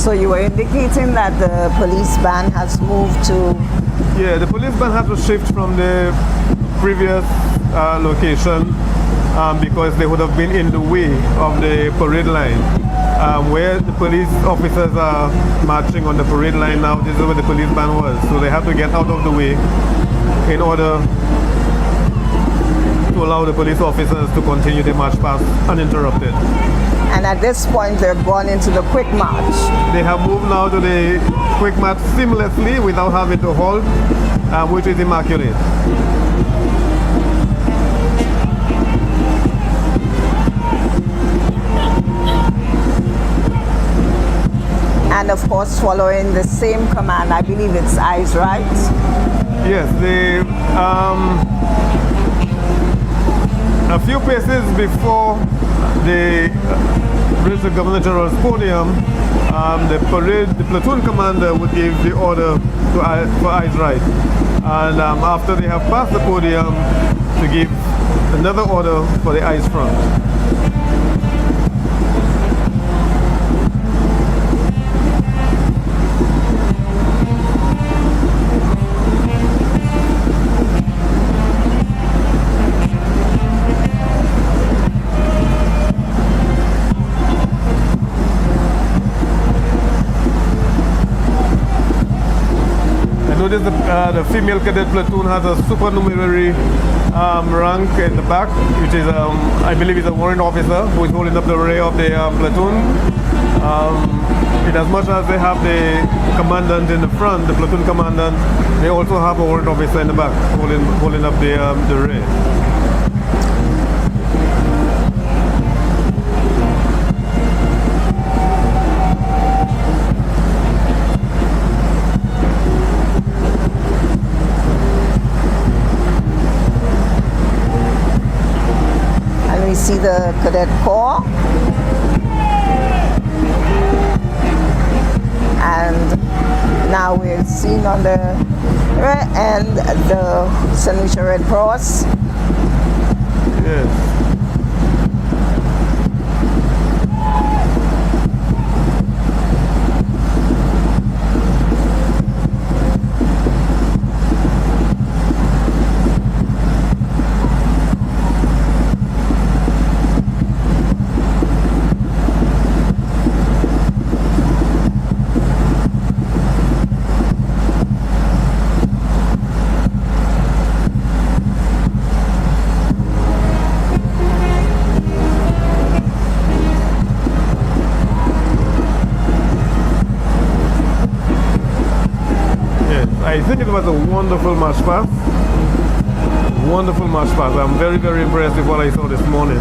So you were indicating that the police band has moved to... Yeah, the police band had to shift from the previous location because they would have been in the way of the parade line. Where the police officers are marching on the parade line now, this is where the police band was. So they have to get out of the way in order to allow the police officers to continue the march past uninterrupted. And at this point, they're gone into the quick march. They have moved now to the quick march seamlessly without having to halt, which is immaculate. And of course, following the same command, I believe it's eyes right? Yes, a few paces before they reach the Governor General's podium, the platoon commander would give the order for eyes right. And after they have passed the podium, to give another order for the eyes front. Notice the female cadet platoon has a supernumerary rank in the back, which is, I believe, is a warrant officer who is holding up the rear of the platoon. In as much as they have the commandant in the front, the platoon commandant, they also have a warrant officer in the back holding up the rear. We see the cadet corps, and now we're seeing on the right end the St. Lucia Red Cross. Yes. I think it was a wonderful march past. Wonderful march past. I'm very, very impressed with what I saw this morning.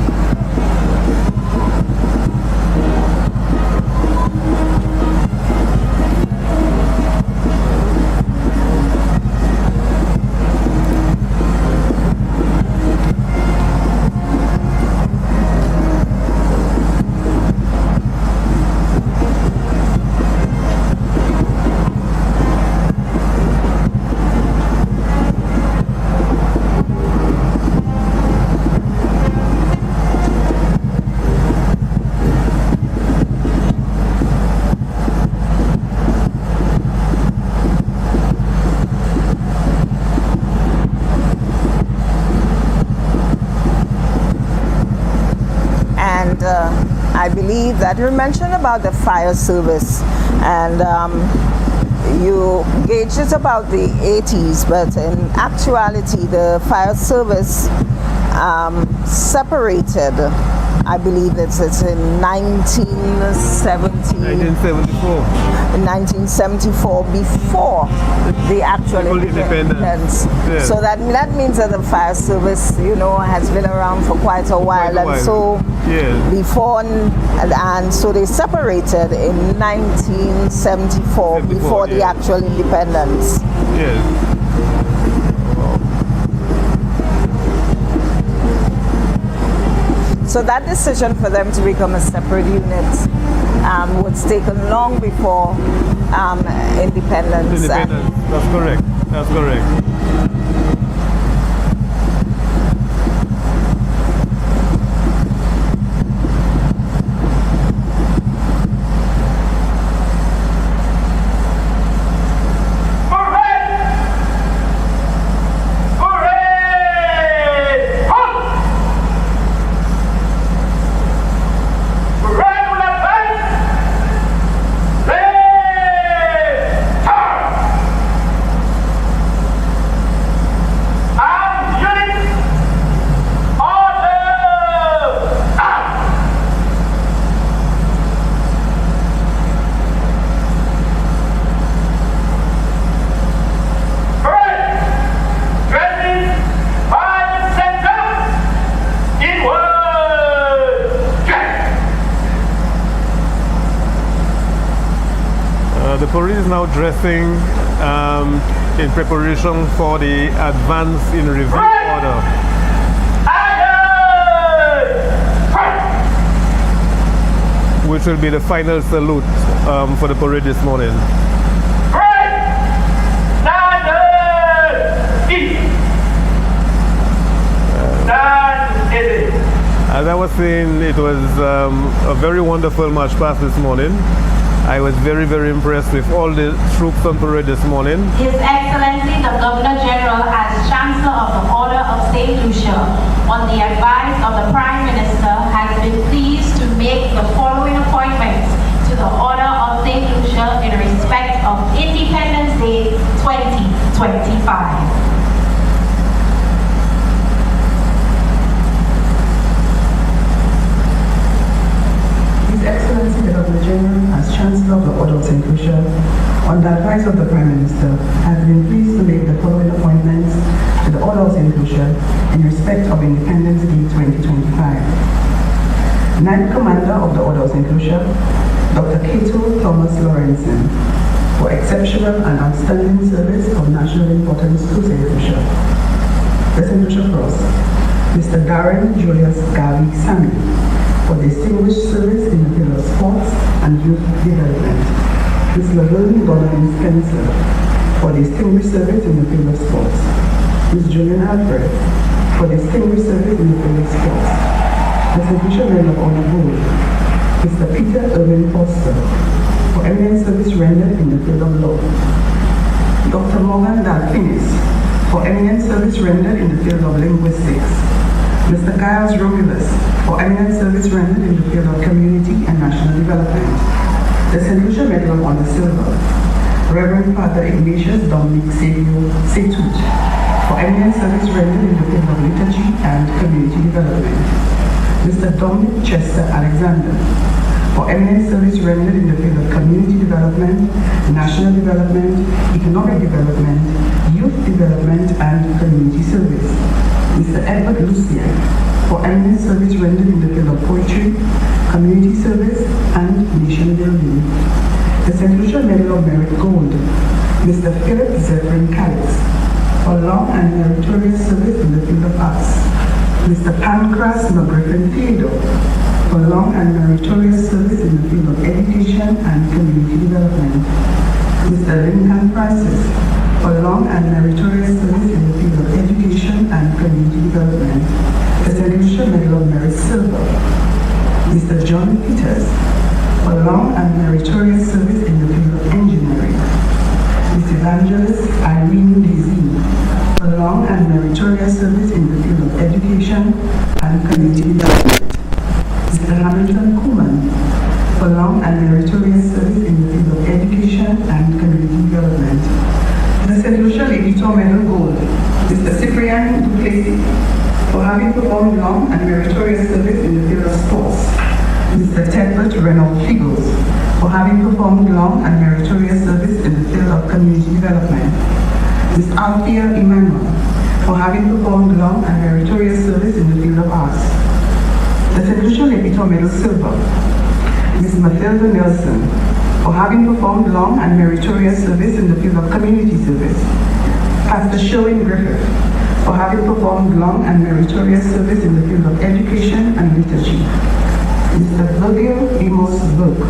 I believe that you mentioned about the fire service, and you gauged it about the 80s, but in actuality the fire service separated. I believe it's in 1974, before the actual independence. Yeah. So that means that the fire service, has been around for quite a while. So before, and so they separated in 1974 before the actual independence. Yes. So that decision for them to become a separate unit was taken long before independence. That's correct. That's correct. parade is now dressing in preparation for the advance in review order. Which will be the final salute for the parade this morning. As I was saying, it was a very wonderful march past this morning. I was very, very impressed with all the troops on parade this morning. His Excellency, the Governor General, as Chancellor of the Order of St. Lucia, on the advice of the Prime Minister, has been pleased to make the following appointments to the Order of St. Lucia in respect of Independence Day 2025. His Excellency the Governor General, as Chancellor of the Order of St. Lucia, on the advice of the Prime Minister, has been pleased to make the following appointments to the Order of St. Lucia in respect of Independence Day 2025. Ninth Commander of the Order of St. Lucia, Dr. 𝐾𝐸𝐸𝐿, for exceptional and outstanding service of national importance to St. Lucia. The St. Lucia Cross, Mr. Darren Julius Garvey Sammy, for distinguished service in the field of sports and youth development. Ms. Laverne Donovan Spencer, for distinguished service in the field of sports. Ms. Julian Alfred, for distinguished service in the field of sports. The St. Lucia Medal of Honor Gold, Mr. Peter Irvin Foster, for eminent service rendered in the field of law. Dr. Morgan Dalfinis, for eminent service rendered in the field of linguistics. Mr. Giles Romulus, for eminent service rendered in the field of community and national development. The St. Lucia Medal of Honor Silver, Reverend Father Ignatius Dominic Setut, for eminent service rendered in the field of liturgy and community development. Mr. Dominic Chester Alexander, for eminent service rendered in the field of community development, national development, economic development, youth development, and community service. Mr. Edward Lucia, for eminent service rendered in the field of poetry, community service, and nation building. The St. Lucia Medal of Merit Gold, Mr. Phillip Zephyrin Calix, for long and meritorious service in the field of arts. Mr. Pancras McGriffin Theodore, for long and meritorious service in the field of education and community development. Mr. Lincoln Francis, for long and meritorious service in the field of education and community development. The St. Lucia Medal of Merit Silver. Mr. John Peters, for long and meritorious service in the field of engineering. Ms. Evangelist Irene Dizzy, for long and meritorious service in the field of education and community development. Mr. Hamilton Kuhlman, for long and meritorious service in the field of education and community development. The St. Lucia 𝐏𝐸𝐴 Medal Gold, Mr. Cyprian Duplessis, for having performed long and meritorious service in the field of sports. Mr. Tedbert Reynolds Figgles, for having performed long and meritorious service in the field of community development. Ms. Althea Emmanuel, for having performed long and meritorious service in the field of arts. The St. Lucia 𝐏𝐸𝐴 Medal Silver, Ms. Mathilda Nelson, for having performed long and meritorious service in the field of community service. Pastor Sherwin Griffith, for having performed long and meritorious service in the field of education and liturgy. Mr. Virgil Amos Burke,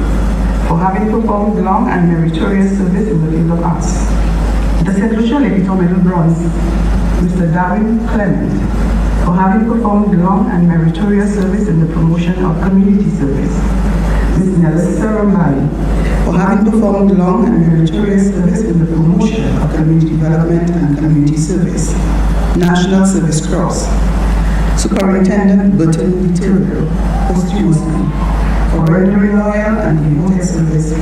for having performed long and meritorious service in the field of arts. The St. Lucia 𝐏𝐸𝐴 Medal Bronze, Mr. Darwin Clement, for having performed long and meritorious service in the promotion of community service. Ms. Nelissa Rambali, for having performed long and meritorious service in the promotion of community development and community service. National Service Cross, Superintendent Burton Vittorio, posthumously, for rendering loyal and devoted service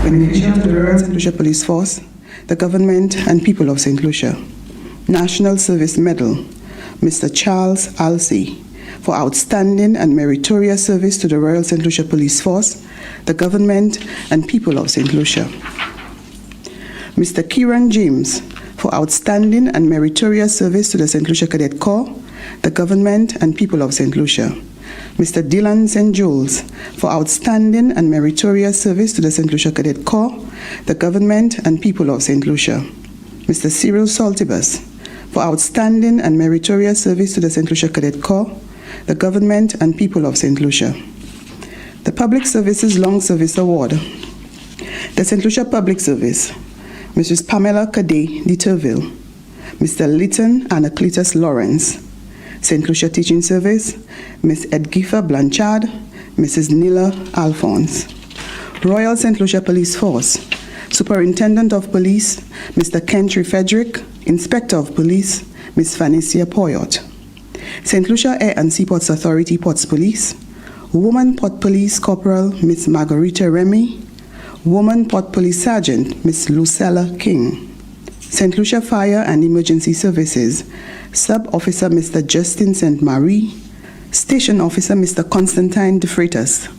beneficial to the Royal St. Lucia Police Force, the government and people of St. Lucia. National Service Medal, Mr. Charles Alsey, for outstanding and meritorious service to the Royal St. Lucia Police Force, the government and people of St. Lucia. Mr. Kieran James, for outstanding and meritorious service to the St. Lucia Cadet Corps, the government and people of St. Lucia. Mr. Dylan St. Jules, for outstanding and meritorious service to the St. Lucia Cadet Corps, the government and people of St. Lucia. Mr. Cyril Saltibus, for outstanding and meritorious service to the St. Lucia Cadet Corps, the government and people of St. Lucia. The Public Services Long Service Award. The St. Lucia Public Service, Mrs. Pamela Cadet de Turville, Mr. Lytton Anacletus Lawrence. St. Lucia Teaching Service, Ms. Edgifa Blanchard, Mrs. Nila Alphonse. Royal St. Lucia Police Force, Superintendent of Police, Mr. Kentry Frederick, Inspector of Police, Ms. Fanicia Poyot. St. Lucia Air and Seaports Authority Ports Police, Woman Port Police Corporal, Ms. Margarita Remy, Woman Port Police Sergeant, Ms. Lucella King. St. Lucia Fire and Emergency Services, Sub-Officer Mr. Justin St. Marie, Station Officer Mr. Constantine De Freitas.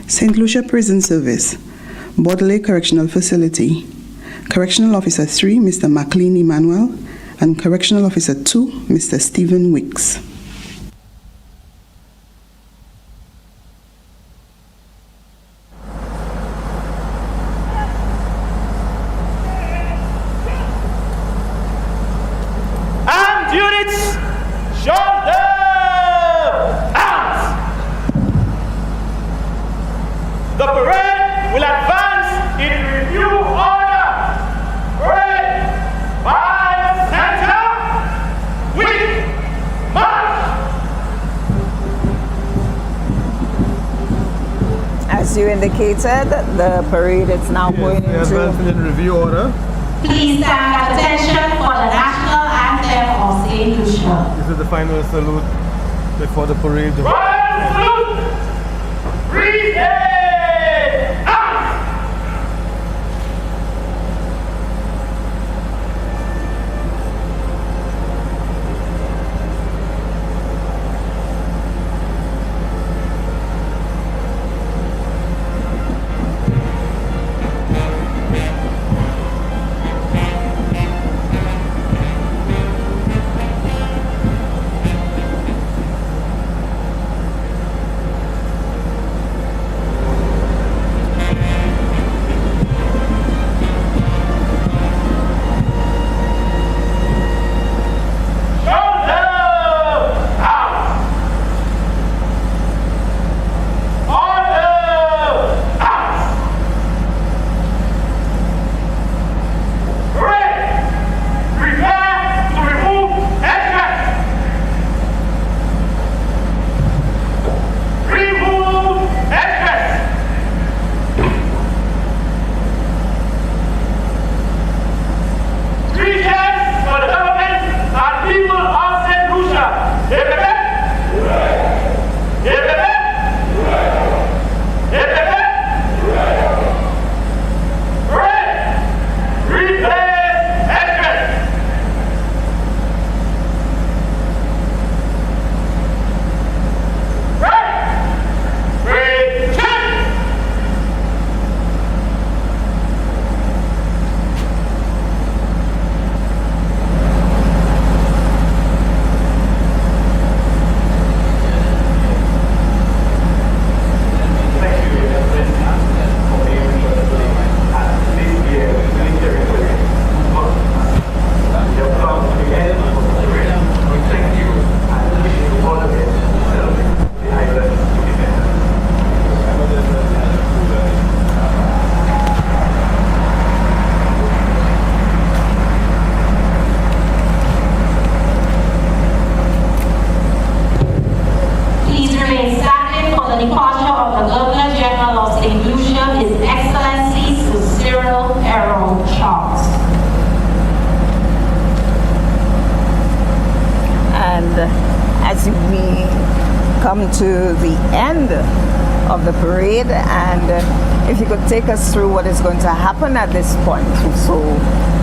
St. Lucia Prison Service, Bordelais Correctional Facility, Correctional Officer 3, Mr. McLean Emmanuel, and Correctional Officer 2, Mr. Stephen Wicks. Armed units, shoulder arms. The parade will advance in review order. Parade by the center, with march. As you indicated, the parade is now going Yes, into... advancing in review order. Please stand at attention for the national anthem of St. Lucia. This is the final salute before the parade. Royal salute. Read arms. as we come to the end of the parade, and if you could take us through what is going to happen at this point. So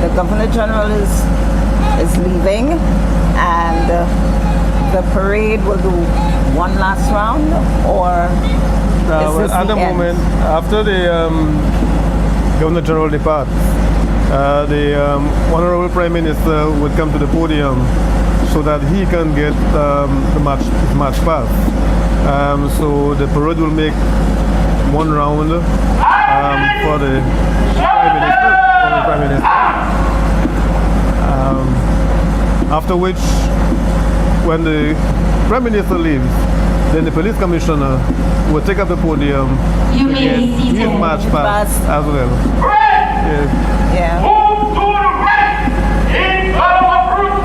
the Governor General is leaving, and the parade will do one last round, or at the moment, after the Governor General departs, the Honorable Prime Minister would come to the podium so that he can get the match pass. So the parade will make one round for the Prime Minister. After which, when the Prime Minister leaves, then the police commissioner will take up the podium. You may be seated. His march past as well. Yes. Yeah. Move to the right in column of route.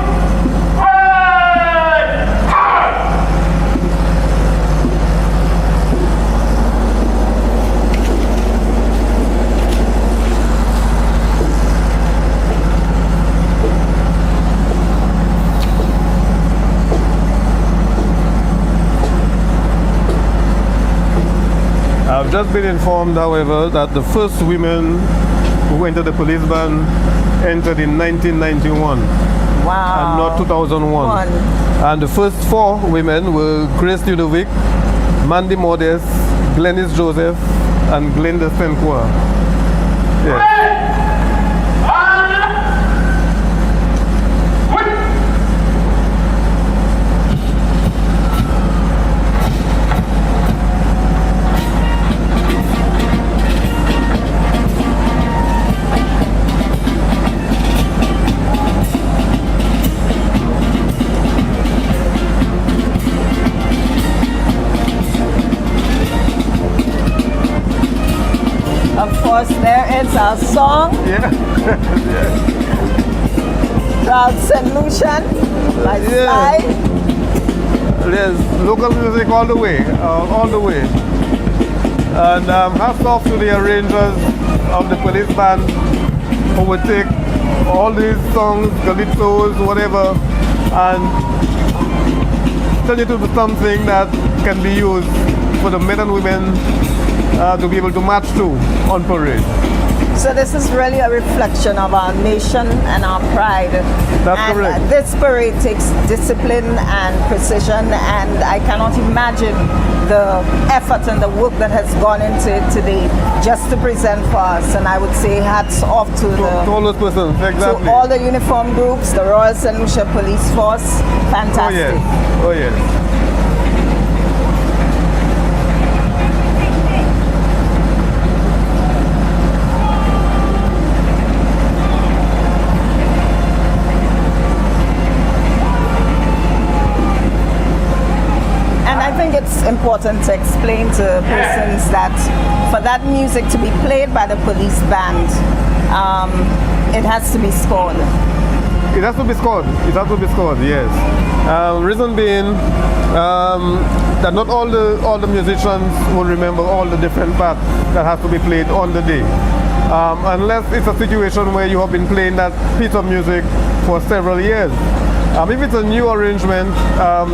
Right. Hard. I've just been informed, however, that the first women who entered the police band entered in 1991 Wow. and not 2001. And the first 4 women were Grace Ludovic, Mandy Modest, Glenys Joseph, and Glenda Senqua. Yes. Of course, there is our song, Yeah. proud St. Lucian, like Yeah. Sly. There's local music all the way, all the way. And hats off to the arrangers of the police band who would take all these songs, calypsos, whatever, and turn it into something that can be used for the men and women to be able to march to on parade. So this is really a reflection of our nation and our pride. That's and correct. This parade takes discipline and precision, and I cannot imagine the effort and the work that has gone into it today just to present for us. And I would say hats off to To all those persons, exactly. to all the uniform groups, the Royal St. Lucia Police Force. Oh Fantastic. yes, oh yes. And I think it's important to explain to persons that for that music to be played by the police band, it has to be scored. It has to be scored. It has to be scored. Yes. Reason being that not all the musicians will remember all the different parts that have to be played on the day, unless it's a situation where you have been playing that piece of music for several years. If it's a new arrangement,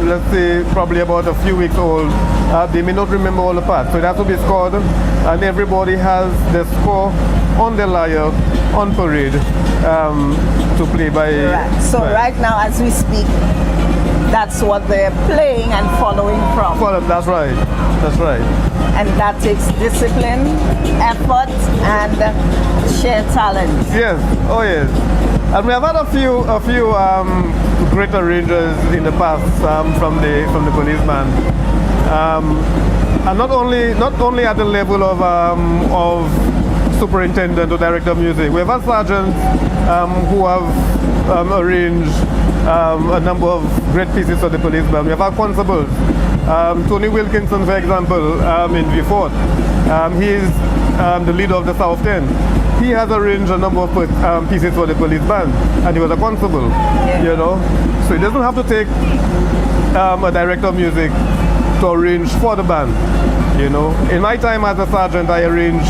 let's say probably about a few weeks old, they may not remember all the parts. So it has to be scored, and everybody has the score on their lyre on parade to play by. Right. So right now, as we speak, that's what they're playing and following from. Well, that's right. That's right. And that takes discipline, effort, and sheer talent. Yes. Oh yes. And we have had a few great arrangers in the past from the police band, and not only at the level of superintendent or director of music. We have had sergeants who have arranged a number of great pieces for the police band. We have had constables. Tony Wilkinson, for example, in Beaufort. He is the leader of the South End. He has arranged a number of pieces for the police band, and he was a constable. Yeah. You know, so it doesn't have to take a director of music to arrange for the band. You know, in my time as a sergeant, I arranged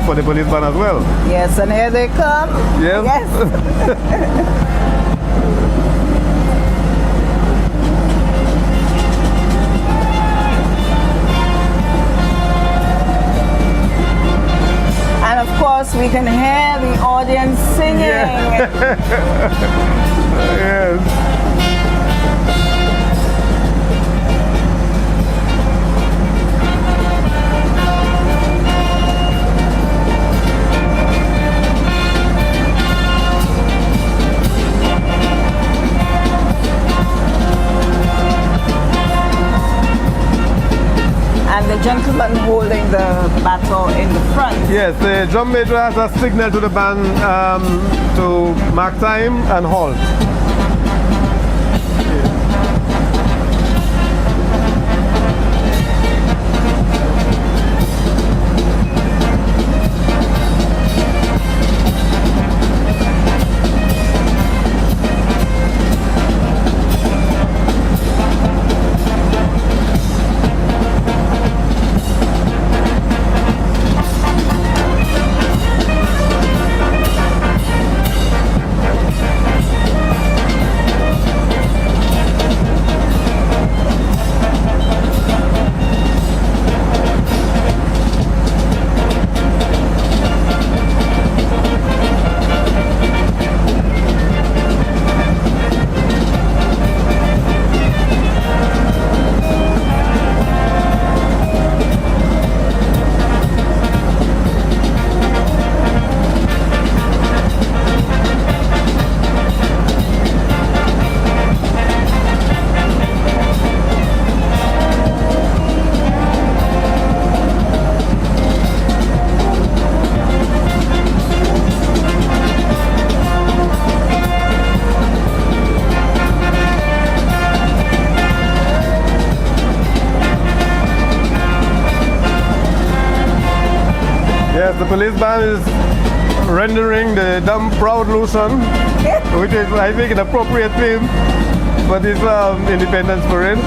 for the police band as well. Yes, and here they come. Yes. Yes. And of course, we can hear the audience singing. Yes. And the gentleman holding the baton in the front. Yes, the drum major has a signal to the band to mark time and halt. The police band is rendering the damn proud Lucian, which is, I think, an appropriate theme for this Independence Parade.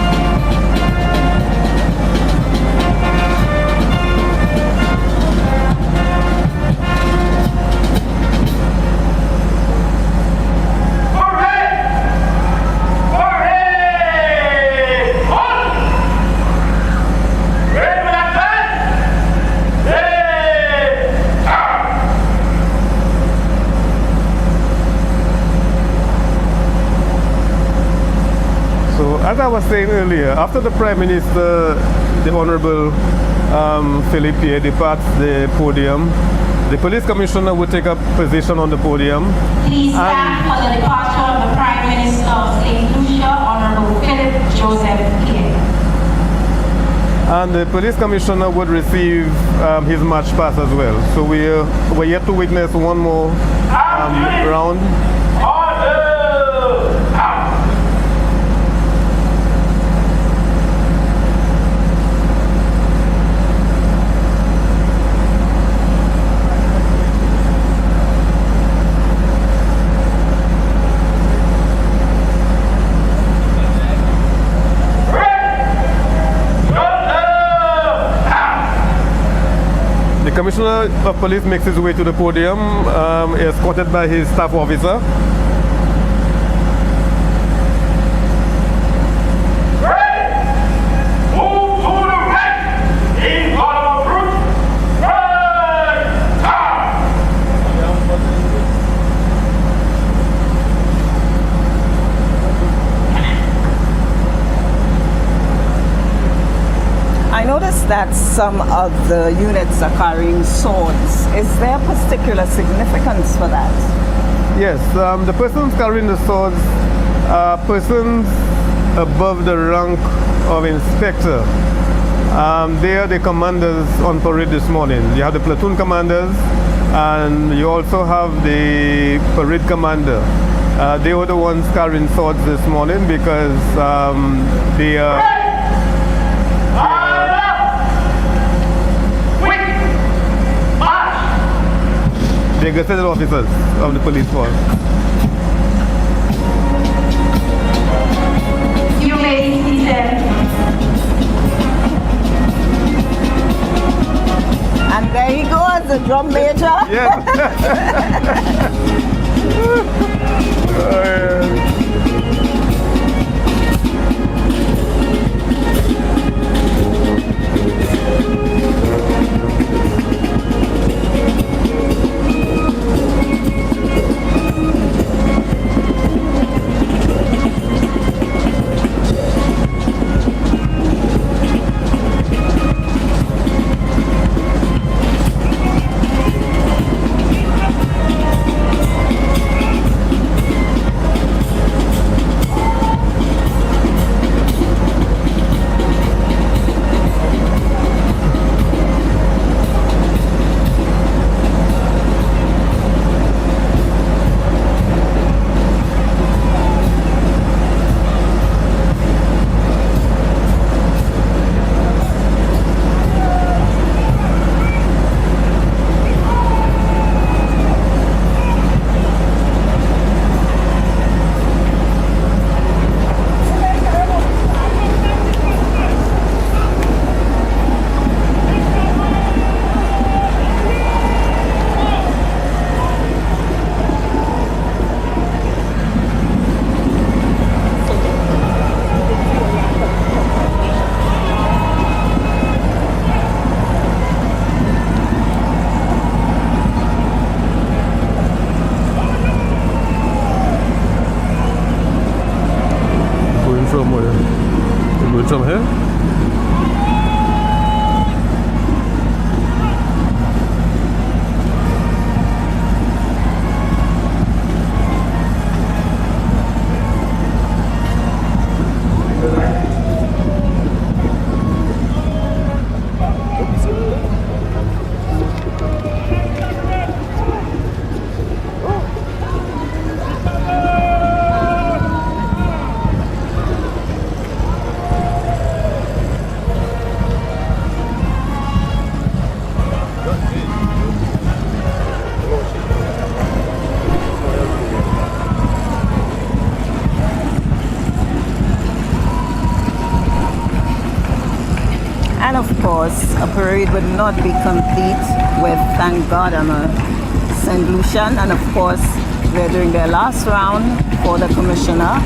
As I was saying earlier, after the Prime Minister, the Honorable Phillip here departs the podium, the Police Commissioner would take a position on the podium. Please stand for the departure of the Prime Minister of St. Lucia, Honorable Phillip Joseph here. And the Police Commissioner would receive his march pass as well. So we're yet to witness one more round. The Commissioner of Police makes his way to the podium, escorted by his staff officer. I noticed that some of the units are carrying swords. Is there particular significance for that? Yes, the persons carrying the swords are persons above the rank of inspector. They are the commanders on parade this morning. You have the platoon commanders, and you also have the parade commander. They were the ones carrying swords this morning because they are... They're gazetted officers of the police force. You may be seated. And there he goes, the drum major. Yes. And of course, a parade would not be complete with Thank God I'm a St. Lucian. And of course, they're doing their last round for the commissioner.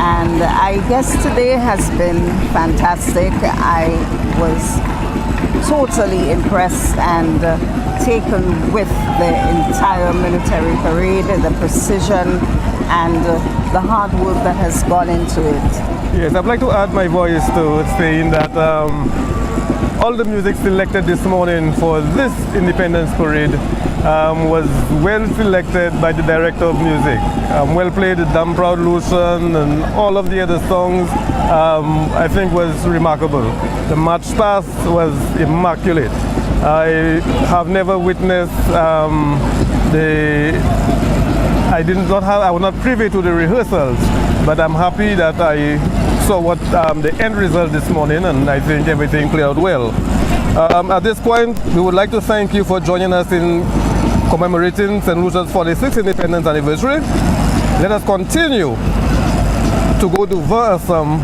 And I guess today has been fantastic. I was totally impressed and taken with the entire military parade, the precision and the hard work that has gone into it. Yes, I'd like to add my voice to saying that all the music selected this morning for this Independence Parade was well selected by the director of music. Well played, the Damn Proud Lucian and all of the other songs I think was remarkable. The march past was immaculate. I have never witnessed I was not privy to the rehearsals, but I'm happy that I saw what the end result this morning, and I think everything played out well. At this point, we would like to thank you for joining us in commemorating St. Lucia's 46th independence anniversary. Let us continue to go to Versum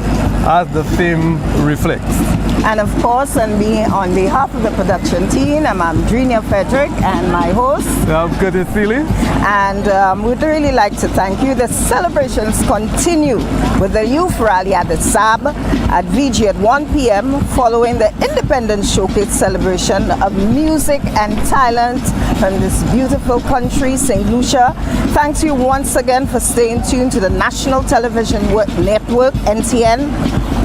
as the theme reflects. And of course, on behalf of the production team, I'm Andrina Frederick and my host. I'm Curtis Seeley. And we'd really like to thank you. The celebrations continue with the youth rally at the SAB at VG at 1 p.m. following the Independence Showcase celebration of music and talent from this beautiful country, St. Lucia. Thanks you once again for staying tuned to the National Television Network, NTN,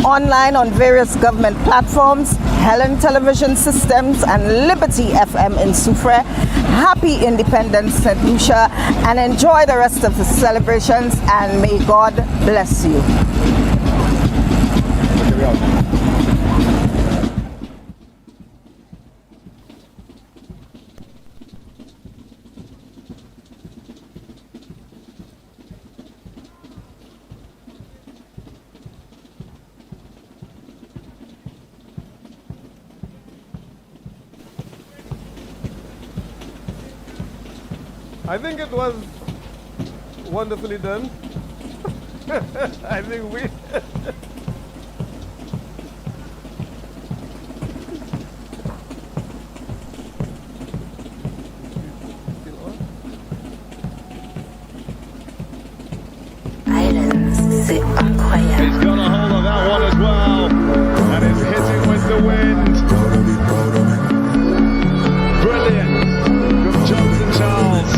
online on various government platforms, Helen television systems and Liberty FM in Soufrière. Happy Independence, St. Lucia, and enjoy the rest of the celebrations, and may God bless you. I think it was wonderfully done. I think we... He's got a hold of that one as well, and it's hitting with the wind. Brilliant. Good job, Charles.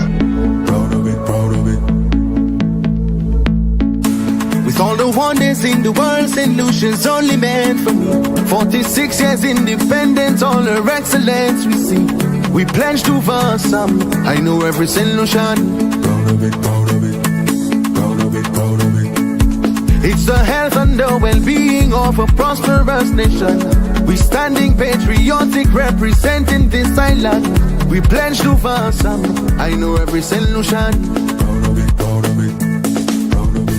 With all the wonders in the world, St. Lucia's only meant for me. 46 years independence, all her excellence we see. We pledge to Versum. I know every St. Lucian. Proud of it, proud of it, proud of it, proud of it. It's the health and the well-being of a prosperous nation. We standing patriotic, representing this island. We pledge to Versum. I know every St. Lucian. Proud of it, proud of it.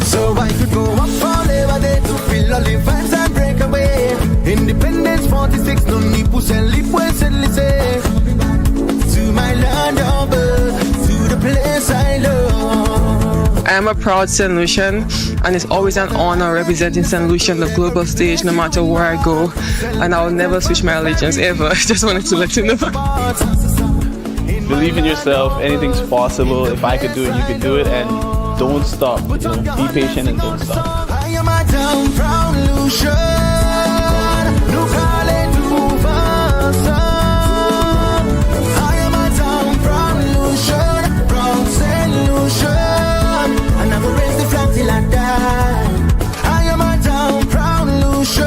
So I could go up forever day to feel all the vibes and break away. Independence 46, no need to sell it, pues say. To my land of birth, to the place I love. I am a proud St. Lucian, and it's always an honor representing St. Lucian on the global stage, no matter where I go. And I will never switch my allegiance ever. I just wanted to let you know. Believe in yourself, anything's possible. If I could do it, you could do it, and don't stop. Be patient and don't stop. I am a down proud Lucian. No calling to Versum. I am a down proud Lucian, proud St. Lucian. I never raise the flag till I die. I am a down proud Lucian.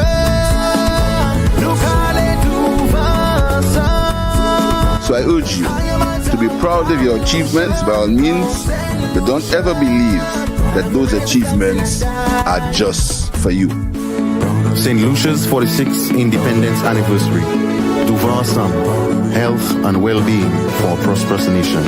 No calling to Versum. So I urge you to be proud of your achievements by all means, but don't ever believe that those achievements are just for you. St. Lucia's 46th Independence Anniversary. To Versum, health and well-being for a prosperous nation.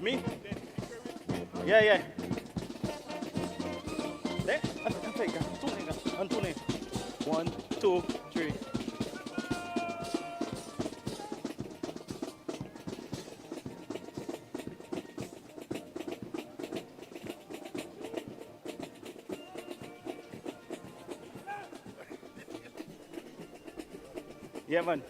Me? Yeah. There? Two name. 1, 2, 3. Yeah, man.